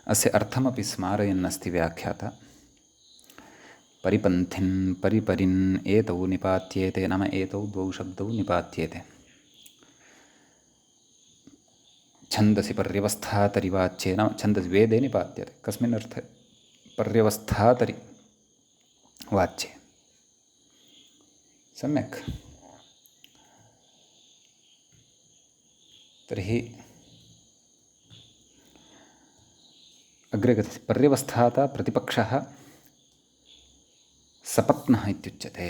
अस्य अर्थमपि स्मारयन्नस्ति व्याख्याता। परिपन्थिन् परिपरिन् एतौ निपात्येते नाम एतौ द्वौ शब्दौ निपात्येते छन्दसि पर्यवस्थातरिवाच्ये नाम छन्दसि वेदे निपात्यते कस्मिन् अर्थे पर्यवस्थातरि वाच्ये सम्यक् तर्हि अग्रे गच्छति पर्यवस्थाता प्रतिपक्षः सपत्नः इत्युच्यते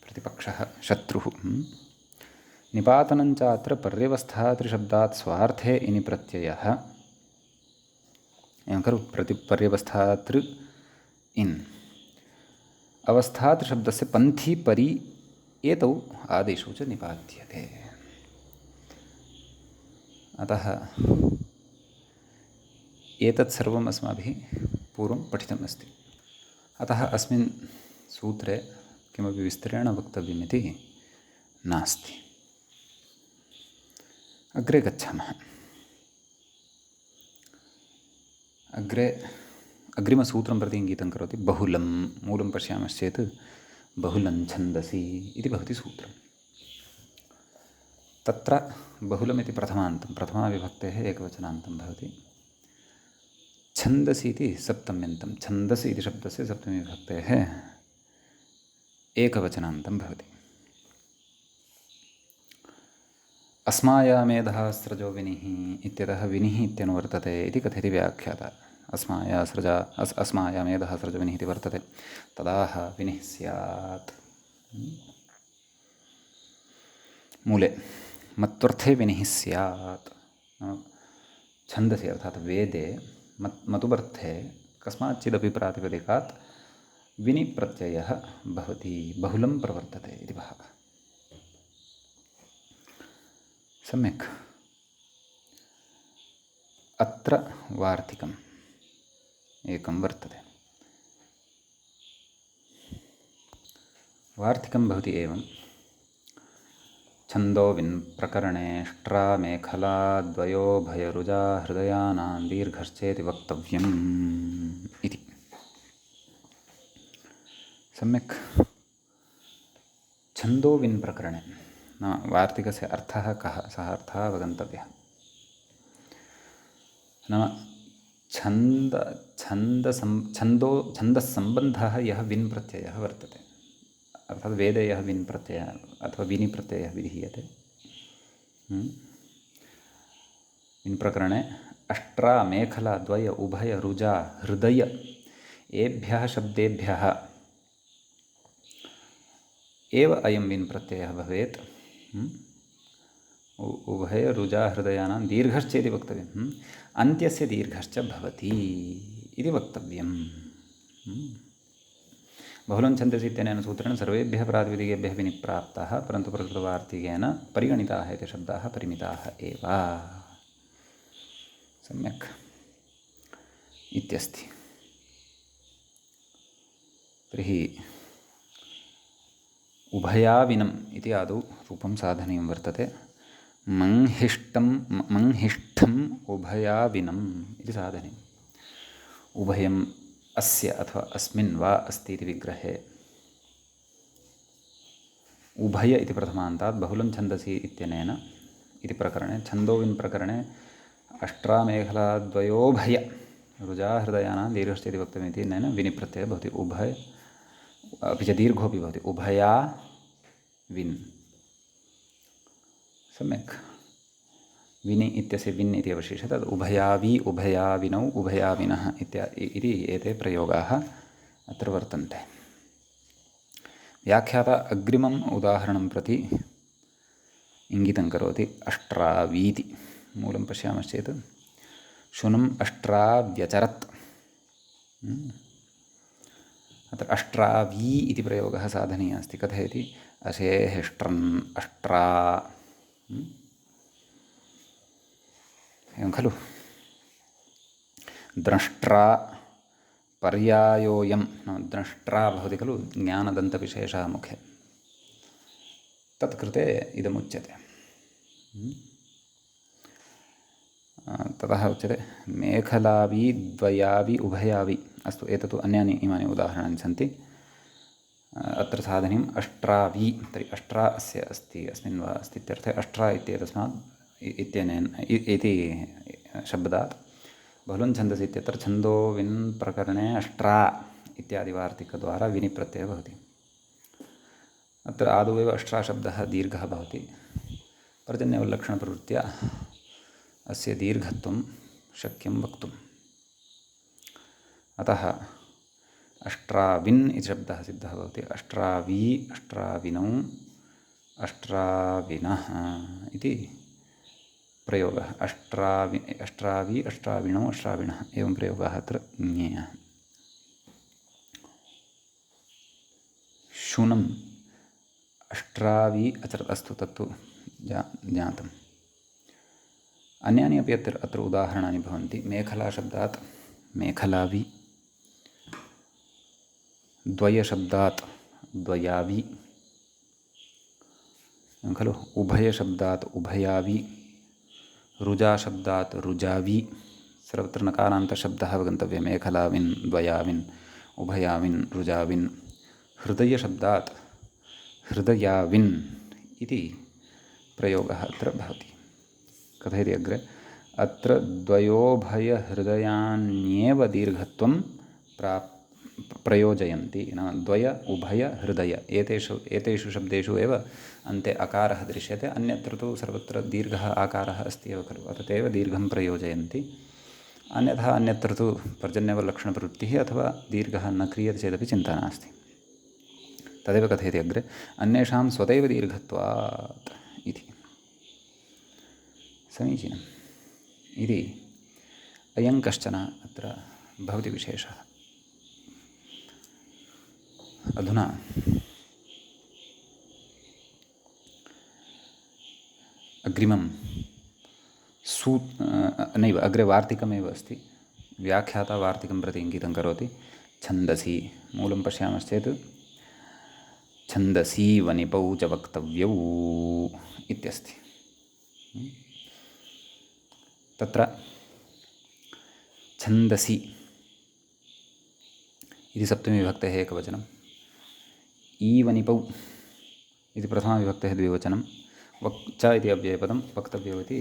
प्रतिपक्षः शत्रुः निपातनञ्चात्र पर्यवस्थातृशब्दात् स्वार्थे इनि प्रत्ययः एवं खलु पर्यवस्थातृ इन् अवस्थातृशब्दस्य पन्थी परि एतौ आदेशौ च निपात्यते अतः एतत् सर्वम् अस्माभिः पूर्वं पठितम् अस्ति अतः अस्मिन् सूत्रे किमपि विस्तरेण वक्तव्यमिति नास्ति अग्रे गच्छामः अग्रे अग्रिमसूत्रं प्रति इङ्गितं करोति बहुलं मूलं पश्यामश्चेत् बहुलं छन्दसि इति भवति सूत्रं तत्र बहुलमिति प्रथमान्तं प्रथमाविभक्तेः एकवचनान्तं भवति छन्दसि इति सप्तम्यन्तं छन्दसि इति शब्दस्य सप्तमीविभक्तेः एकवचनान्तं भवति अस्मायामेधः स्रजो विनिः इत्यतः विनिः इत्यनुवर्तते इति कथयति व्याख्याता अस्मायामेधः स्रजो विनिः इति वर्तते तदाह विनिः स्यात् मूले मत्वर्थे विनिः स्यात् छन्दसि अर्थात् वेदे मतुबर्थे कस्माच्चिदपि प्रातिपदिकात् विनिप्रत्ययः भवति बहुलं प्रवर्तते इति भावः सम्यक् अत्र वार्तिकम् एकं वर्तते वार्तिकं भवति एवं छन्दोविन् प्रकरणे ष्ट्रामेखलाद्वयोभयरुजा हृदयानां दीर्घश्चेति वक्तव्यम् इति सम्यक् छन्दोविन् प्रकरणे नाम वार्तिकस्य अर्थः कः सः अर्थः अवगन्तव्यः नाम छन्दस्सम्बन्धः यः विन् प्रत्ययः वर्तते अर्थात् वेदे यः विन् प्रत्ययः अथवा विनि प्रत्ययः विधीयते विन् प्रकरणे अष्ट्रा मेखला द्वय उभय रुजा हृदय एभ्यः शब्देभ्यः एव अयं विन् प्रत्ययः भवेत् उभय रुजा हृदयानां दीर्घश्चेति वक्तव्यम् अन्त्यस्य दीर्घश्च भवति इति वक्तव्यम् बहुलं छन्दसि इत्यनेन सूत्रेण सर्वेभ्यः प्रातिपदिकेभ्यः विनिप्राप्ताः परन्तु प्रकृतवार्तिकेन परिगणिताः इति शब्दाः परिमिताः एव सम्यक् इत्यस्ति तर्हि उभयाविनम् इति आदौ रूपं साधनीयं वर्तते मंहिष्ठम् उभयाविनम् इति साधनीयम् उभयम् अस्य अथवा अस्मिन् वा अस्ति इति विग्रहे उभय इति प्रथमान्तात् बहुलं छन्दसि इत्यनेन इति प्रकरणे छन्दोविन् प्रकरणे अष्ट्रामेखलाद्वयोभय रुजा हृदयानां दीर्घश्चेति वक्तव्यमिति अनेन विनिप्रत्ययः भवति उभय अपि च दीर्घोऽपि भवति उभया विन् सम्यक् विनि इत्यस्य विन् इति अवशिष्यते तद् उभयावि उभयाविनौ उभयाविनः इति एते प्रयोगाः अत्र वर्तन्ते व्याख्याता अग्रिमम् उदाहरणं प्रति इङ्गितं करोति अष्ट्रावीति मूलं पश्यामश्चेत् शुनम् अष्ट्राव्यचरत् अत्र अष्ट्रावी इति प्रयोगः साधनीयः अस्ति कथयति अशेः ष्ट्रन् अष्ट्रा एवं खलु द्रष्ट्रा पर्यायोऽयं नाम द्रष्ट्रा भवति खलु ज्ञानदन्तविशेषः मुखे तत्कृते इदमुच्यते ततः उच्यते मेखलावि द्वयावि उभयावि अस्तु एतत् अन्यानि इमानि उदाहरणानि सन्ति अत्र साधनीयम् अष्ट्रावी तर्हि अष्ट्रा अस्य अस्ति अस्मिन् वा अस्ति इत्यर्थे अष्ट्रा इत्येतस्मात् इत्यनेन इति शब्दात् बहुलुन् छन्दसि इत्यत्र छन्दो विन् प्रकरणे अष्ट्रा इत्यादिवार्तिकद्वारा विनि प्रत्ययः भवति। अत्र आदौ एव अष्ट्रा शब्दः दीर्घः भवति। पर्जन्यवल्लक्षणप्रवृत्त्या अस्य दीर्घत्वं शक्यं वक्तुम्। अतः अष्ट्राविन् इति शब्दः सिद्धः भवति। अष्ट्रावी अष्ट्राविनौ अष्ट्राविनः इति प्रयोगः। अष्ट्रावी अष्ट्राविणौ अष्ट्राविणः एवं प्रयोगः अत्र ज्ञेयः। शूनम् अष्ट्रावी अचरत् अस्तु तत्तु ज्ञातम्। अन्यानि अपि अत्र उदाहरणानि भवन्ति। मेखलाशब्दात् मेखलावी, द्वयशब्दात् द्वयावी खलु, उभयशब्दात् उभयावी, रुजाशब्दात् रुजावी, सर्वत्र नकारान्तशब्दः अवगन्तव्यः। मेखलाविन् द्वयाविन् उभयाविन् रुजाविन्। हृदयशब्दात् हृदयाविन् इति प्रयोगः अत्र भवति। कथयति अग्रे, अत्र द्वयोभयहृदयान्येव दीर्घत्वं प्रयोजयन्ति। नाम द्वय उभय हृदय एतेषु शब्देषु एव अन्ते अकारः दृश्यते। अन्यत्र तु सर्वत्र दीर्घः आकारः अस्ति एव खलु, अत एव दीर्घं प्रयोजयन्ति। अन्यथा अन्यत्र तु पर्जन्यवल्लक्षणप्रवृत्तिः अथवा दीर्घः न क्रियते चेदपि चिन्ता नास्ति। तदेव कथयति अग्रे, अन्येषां स्वतैव दीर्घत्वात् इति। समीचीनम् इति अयं कश्चन अत्र भवति विशेषः। अधुना अग्रिमं नैव अग्रे वार्तिकमेव अस्ति। व्याख्याता वार्तिकं प्रति इङ्गितं करोति। छन्दसि मूलं पश्यामश्चेत् छन्दसि वनिपौ च वक्तव्यौ इत्यस्ति। तत्र छन्दसि इति सप्तमीविभक्तेः एकवचनं, ईवनिपौ इति प्रथमाविभक्तेः द्विवचनं, च इति अव्ययपदं वक्तव्यौ इति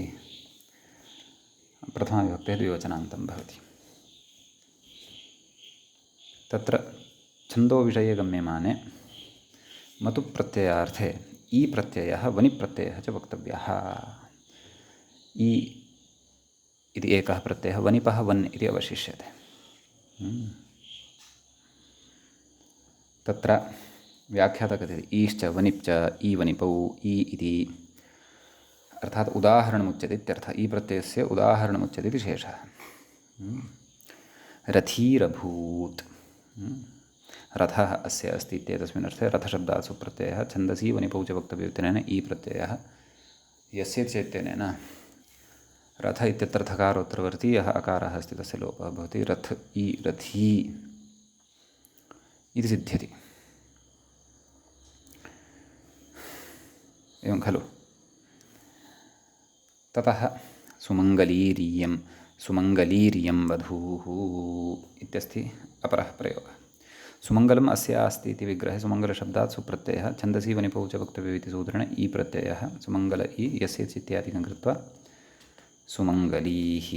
प्रथमाविभक्तेः द्विवचनान्तं भवति। तत्र छन्दोविषये गम्यमाने मतु प्रत्ययार्थे ई प्रत्ययः वनिप्रत्ययः च वक्तव्यः। ई इति एकः प्रत्ययः, वनिपः वन् इति अवशिष्यते। तत्र व्याख्याता कथयति ईश्च वनिप्च ई वनिपौ ई इति, अर्थात् उदाहरणमुच्यते इत्यर्थः। ई प्रत्ययस्य उदाहरणमुच्यते इति शेषः। रथीरभूत्, रथः अस्य अस्ति इत्येतस्मिन् अर्थे रथशब्दात् सुप्रत्ययः। छन्दसि वनिपौ च वक्तव्यौ इत्यनेन ई प्रत्ययः यस्य चेत्यनेन रथ इत्यत्र थकारोत्तरवर्ती यः अकारः अस्ति तस्य लोपः भवति। रथ ई रथी इति सिद्ध्यति। एवं खलु। ततः सुमङ्गलीरियं सुमङ्गलीरियं वधूः इत्यस्ति अपरः प्रयोगः। सुमङ्गलम् अस्य अस्ति इति विग्रहे सुमङ्गलशब्दात् सुप्रत्ययः। छन्दसि वनिपौ च वक्तव्यौ इति सूत्रेण ई प्रत्ययः सुमङ्गल ई यस्य इत्यादिकं कृत्वा सुमङ्गलीः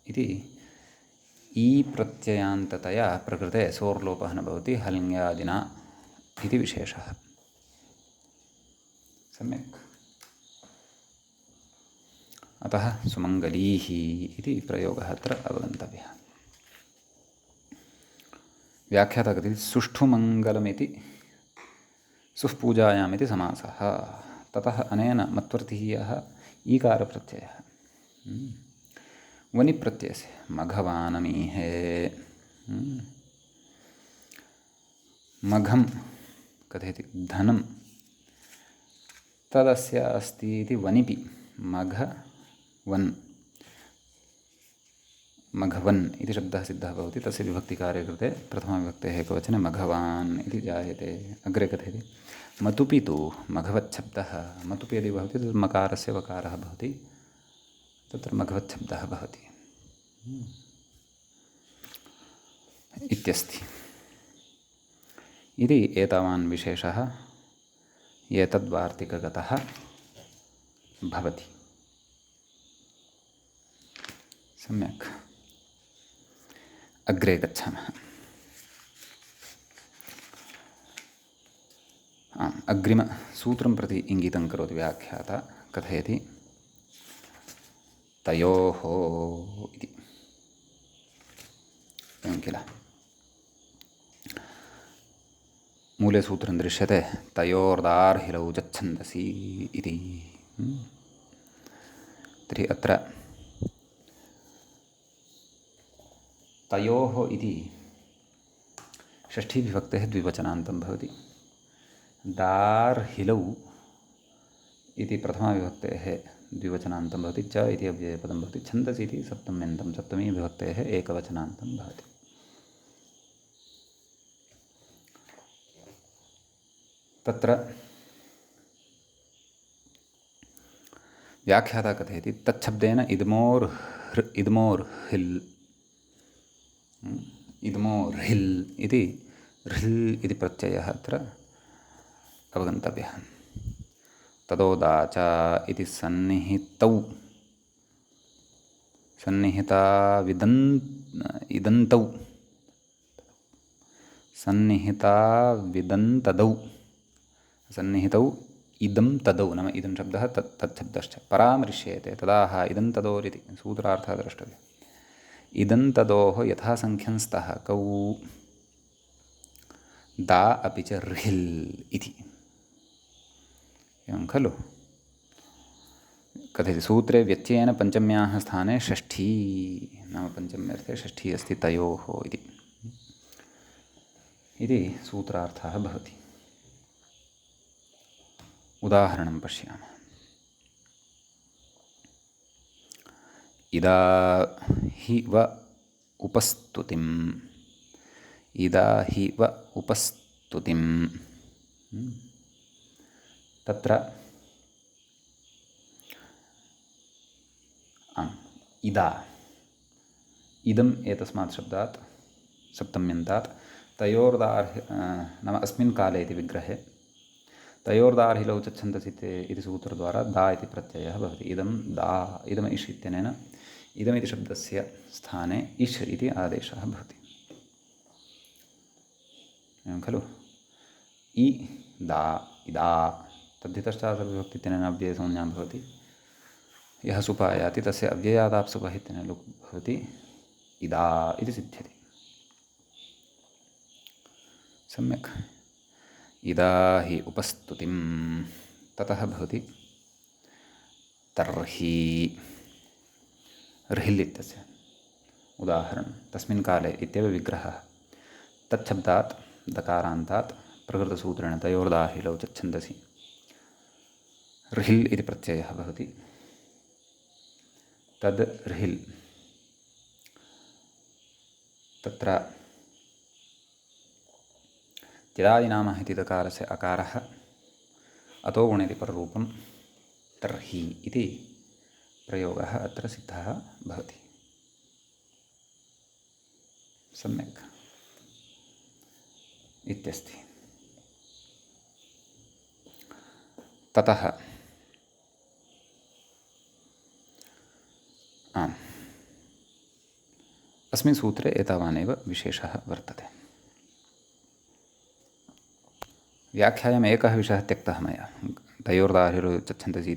इति ई प्रत्ययान्ततया प्रकृते सोर्लोपः न भवति हल्ङ्यादिना इति विशेषः। सम्यक्। अतः सुमङ्गलीः इति प्रयोगः अत्र अवगन्तव्यः। व्याख्याता कथयति सुष्ठुमङ्गलमिति सुः पूजायामिति समासः। ततः अनेन मत्वर्थीयः ईकारप्रत्ययः वनिप्रत्ययस्य मघवानमीहे मघं कथयति धनं तदस्य अस्ति इति वनिपि मघवन् मघवन् इति शब्दः सिद्धः भवति। तस्य विभक्तिकार्ये कृते प्रथमाविभक्तेः एकवचने मघवान् इति जायते। अग्रे कथयति मतुपि तु मघवच्छब्दः, मतुपि यदि भवति तत् मकारस्य वकारः भवति, तत्र मघवच्छब्दः भवति इत्यस्ति। इति एतावान् विशेषः एतद्वार्तिकगतः भवति। सम्यक्, अग्रे गच्छामः। अग्रिमसूत्रं प्रति इङ्गितं करोति व्याख्याता। कथयति तयोः इति। एवं किल मूले सूत्रं दृश्यते तयोर्दार्हिलौ च इति। तर्हि अत्र तयोः इति षष्ठीविभक्तेः द्विवचनान्तं भवति। दार्हिलौ इति प्रथमाविभक्तेः द्विवचनान्तं भवति। च इति अव्ययपदं भवति। छन्दसि इति सप्तम्यन्तं, सप्तमी विभक्तेः एकवचनान्तं भवति। तत्र व्याख्याता कथयति तच्छब्देन इदमोर्हिल् इति ह्रिल् इति प्रत्ययः अत्र अवगन्तव्यः। तदोदाच इति सन्निहितौ इदं तदौ नाम इदं शब्दः तच्छब्दश्च परामृश्येते। तदाह इदं तदोरिति सूत्रार्थः द्रष्टव्यः। इदं तदोः यथासङ्ख्यं स्तः कौ दा अपि च र्हिल् इति। एवं खलु कथयति सूत्रे व्यत्ययेन पञ्चम्याः स्थाने षष्ठी नाम पञ्चम्यर्थे षष्ठी अस्ति तयोः इति सूत्रार्थः भवति। उदाहरणं पश्यामः। इदा हि व उपस्तुतिं तत्र इदम् एतस्मात् शब्दात् सप्तम्यन्तात् नाम अस्मिन् काले इति विग्रहे तयोर्दार्हिलौ च छन्दसि इति सूत्रद्वारा दा इति प्रत्ययः भवति। इदम् इष् इत्यनेन इदमिति शब्दस्य स्थाने इष् इति आदेशः भवति। एवं खलु इदा तद्धितश्चासर्वविभक्ति इत्यनेन अव्ययसंज्ञा भवति। यः सुपायाति तस्य अव्ययादाप्सुपः इत्यनेन लुक् भवति। इदा इति सिद्ध्यति। सम्यक्। इदा हि उपस्तुतिं ततः भवति तर्हि र्हिल् इत्यस्य उदाहरणं तस्मिन् काले इत्येव विग्रहः। तच्छब्दात् दकारान्तात् प्रकृतसूत्रेण तयोर्दार्हिलौ च छन्दसि र्हिल् इति प्रत्ययः भवति। तद् र्हिल् तत्र त्यदादिनामः इति दकारस्य अकारः अतो गुणेति पररूपं तर्हि इति प्रयोगः अत्र सिद्धः भवति। सम्यक् इत्यस्ति। ततः अस्मिन् सूत्रे एतावानेव विशेषः वर्तते। व्याख्यायाम् एकः विषयः त्यक्तः मया तयोर्दार्हिलौ च छन्दसि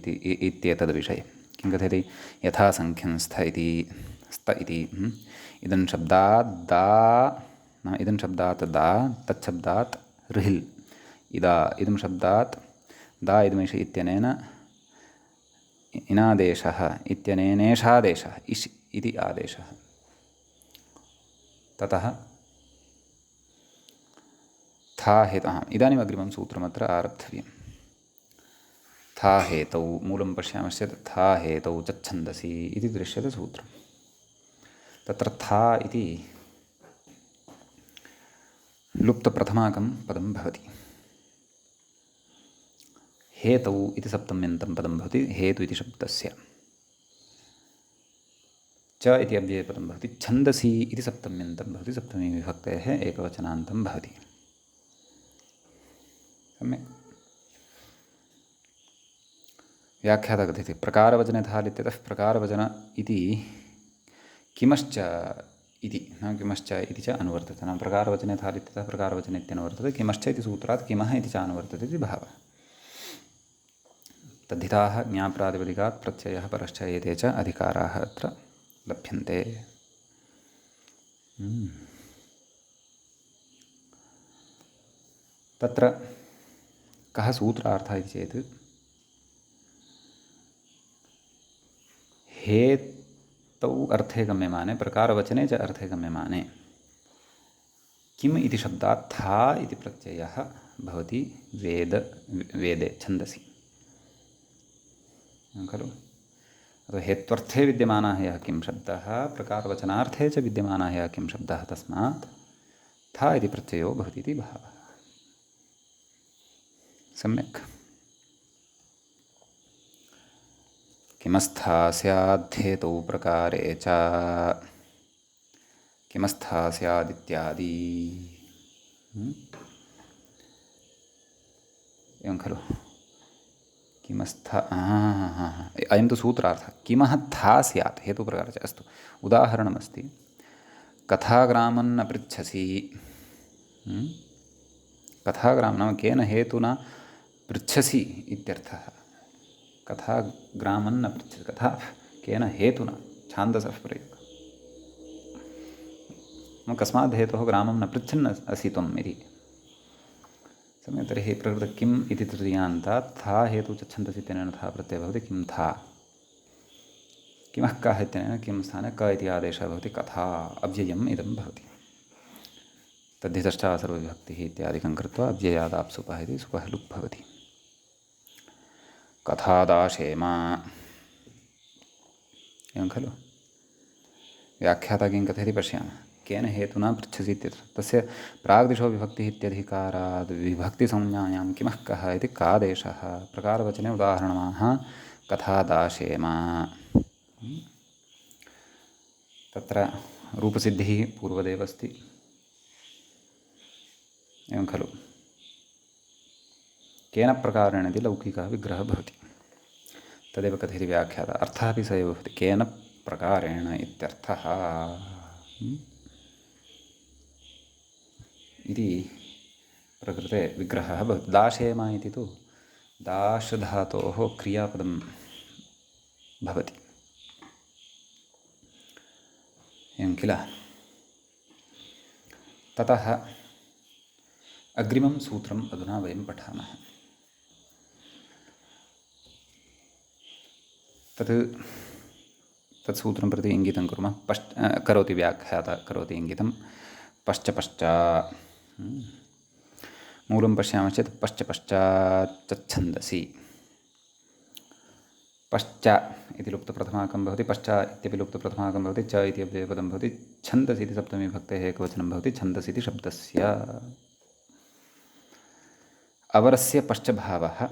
इत्येतद्विषये। किं कथयति यथासङ्ख्यं स्थ इति इदं शब्दात् दा तच्छब्दात् र्हिल् इदं शब्दात् दा इदमिष इत्यनेन इनादेशः इत्यनेनेषादेशः इष् इति आदेशः। ततः था हेतु इदानीम् अग्रिमं सूत्रमत्र आरब्धव्यं। था हेतौ मूलं पश्यामश्चेत् था हेतौ च छन्दसि इति दृश्यते सूत्रं। तत्र था इति लुप्तप्रथमाकं पदं भवति। हेतौ इति सप्तम्यन्तं पदं भवति हेतु इति शब्दस्य। च इति अव्ययपदं भवति। छन्दसि इति सप्तम्यन्तं भवति। सप्तमी विभक्तेः एकवचनान्तं भवति। सम्यक् व्याख्याता कथयति प्रकारवचने थालित्यतः प्रकारवचन इति किमश्च इति न किमश्च इति च अनुवर्तते नाम प्रकारवचने थालित्यतः प्रकारवचने इत्यनुवर्तते किमश्च इति सूत्रात् किमः इति च अनुवर्तते इति भावः तद्धिताः ज्ञाप्रातिपदिकात् प्रत्ययः परश्च एते च अधिकाराः अत्र लभ्यन्ते तत्र कः सूत्रार्थः इति चेत् हेतौ अर्थे गम्यमाने प्रकारवचने च अर्थे गम्यमाने किम् इति शब्दात् था इति प्रत्ययः भवति वेदे छन्दसि खलु अतः हेत्वर्थे विद्यमानः यः किं शब्दः प्रकारवचनार्थे च विद्यमानः यः किं शब्दः तस्मात् था इति प्रत्ययो भवति इति भावः सम्यक् किमस्था स्याद्धेतौ प्रकारे च किमस्था स्यादित्यादि एवं खलु किमस्था अयं तु सूत्रार्थः किमः था स्यात् हेतुप्रकारे च अस्तु उदाहरणमस्ति कथाग्रामं न पृच्छसि कथाग्रामं नाम केन हेतुना पृच्छसि इत्यर्थः कथाग्रामं न पृच्छसि कथा केन हेतुना छान्दसः प्रयोगः कस्मात् हेतोः ग्रामं न पृच्छन् असि त्वम् इति सम्यक् तर्हि प्रकृतं किम् इति तृतीयान्तात् था हेतुः च छन्दसि इत्यनेन था प्रत्ययः भवति किं था किमः कः इत्यनेन किं स्थाने क इति आदेशः भवति कथा अव्ययम् इदं भवति तद्धितश्च सर्वविभक्तिः इत्यादिकं कृत्वा अव्ययादाप्सुपः इति सुपः लुप् भवति कथादाशेम एवं खलु व्याख्याता किं कथयति पश्यामः केन हेतुना पृच्छसि इत्यत्र तस्य प्राग्दिशो विभक्तिः इत्यधिकाराद् विभक्तिसंज्ञायां किमः कः इति कादेशः प्रकारवचने उदाहरणमाह कथादाशेम तत्र रूपसिद्धिः पूर्वदेव अस्ति एवं खलु केन प्रकारेण इति लौकिकः विग्रहः भवति तदेव कथयति व्याख्याता अर्थः अपि स एव भवति केन प्रकारेण इत्यर्थः इति प्रकृते विग्रहः भवति दाशेम इति तु दाशधातोः क्रियापदं भवति एवं किल ततः अग्रिमं सूत्रम् अधुना वयं पठामः तत् सूत्रं प्रति इङ्गितं कुर्मः करोति व्याख्याता करोति इङ्गितं पश्च मूलं पश्यामः चेत् पश्चाच्चन्दसि पश्च इति लुप्तप्रथमाकं भवति पश्च इत्यपि लुप्तप्रथमाकं भवति च इति अव्ययपदं भवति छन्दसि इति सप्तमी भक्तेः एकवचनं भवति छन्दसि इति शब्दस्य अवरस्य पश्चभावः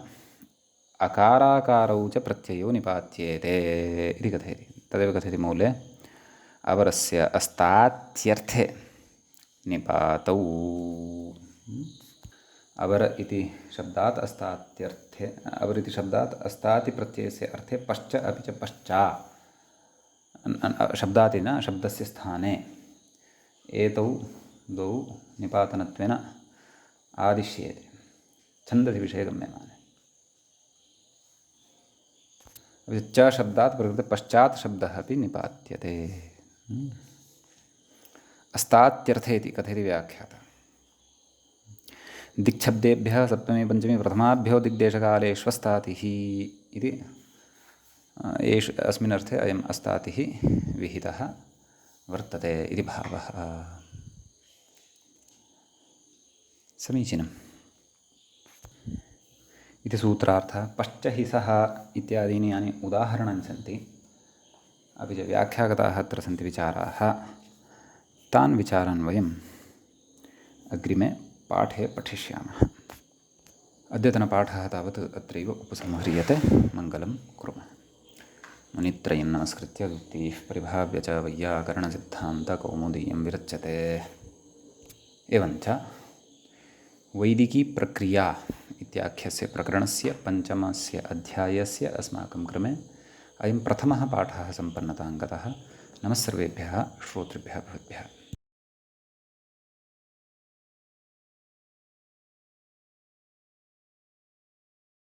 अकाराकारौ च प्रत्ययो निपात्येते इति कथयति तदेव कथयति मूले अवरस्य अस्तात्यर्थे निपातौ अवर इति शब्दात् अस्तात्यर्थे अवर इति शब्दात् अस्ताति प्रत्ययस्य अर्थे पश्च अपि च पश्चा शब्दाति न शब्दस्य स्थाने एतौ द्वौ निपातनत्वेन आदिश्येते छन्दसि विषये गम्यमाने अपि च शब्दात् प्रकृते पश्चात् शब्दः अपि निपात्यते अस्तात्यर्थे इति कथयति व्याख्याता दिक्शब्देभ्यः सप्तमी पञ्चमी प्रथमाभ्यो दिग्देशकालेष्वस्तातिः इति अस्मिन् अर्थे अयम् अस्तातिः विहितः वर्तते इति भावः समीचीनम् इति सूत्रार्थः पश्च हि सः इत्यादीनि यानि उदाहरणानि सन्ति अपि च व्याख्यागताः अत्र सन्ति विचाराः तान् विचारान् वयम् अग्रिमे पाठे पठिष्यामः अद्यतनपाठः तावत् अत्रैव उपसंह्रियते मङ्गलं कुर्मः मुनित्रयं नमस्कृत्य युक्तिः परिभाव्य च वैयाकरणसिद्धान्तकौमुदीयं विरच्यते एवञ्च वैदिकी प्रक्रिया इत्याख्यस्य प्रकरणस्य पञ्चमस्य अध्यायस्य अस्माकं क्रमे अयं प्रथमः पाठः सम्पन्नतां गतः। नमः सर्वेभ्यः श्रोतृभ्यः भवद्भ्यः।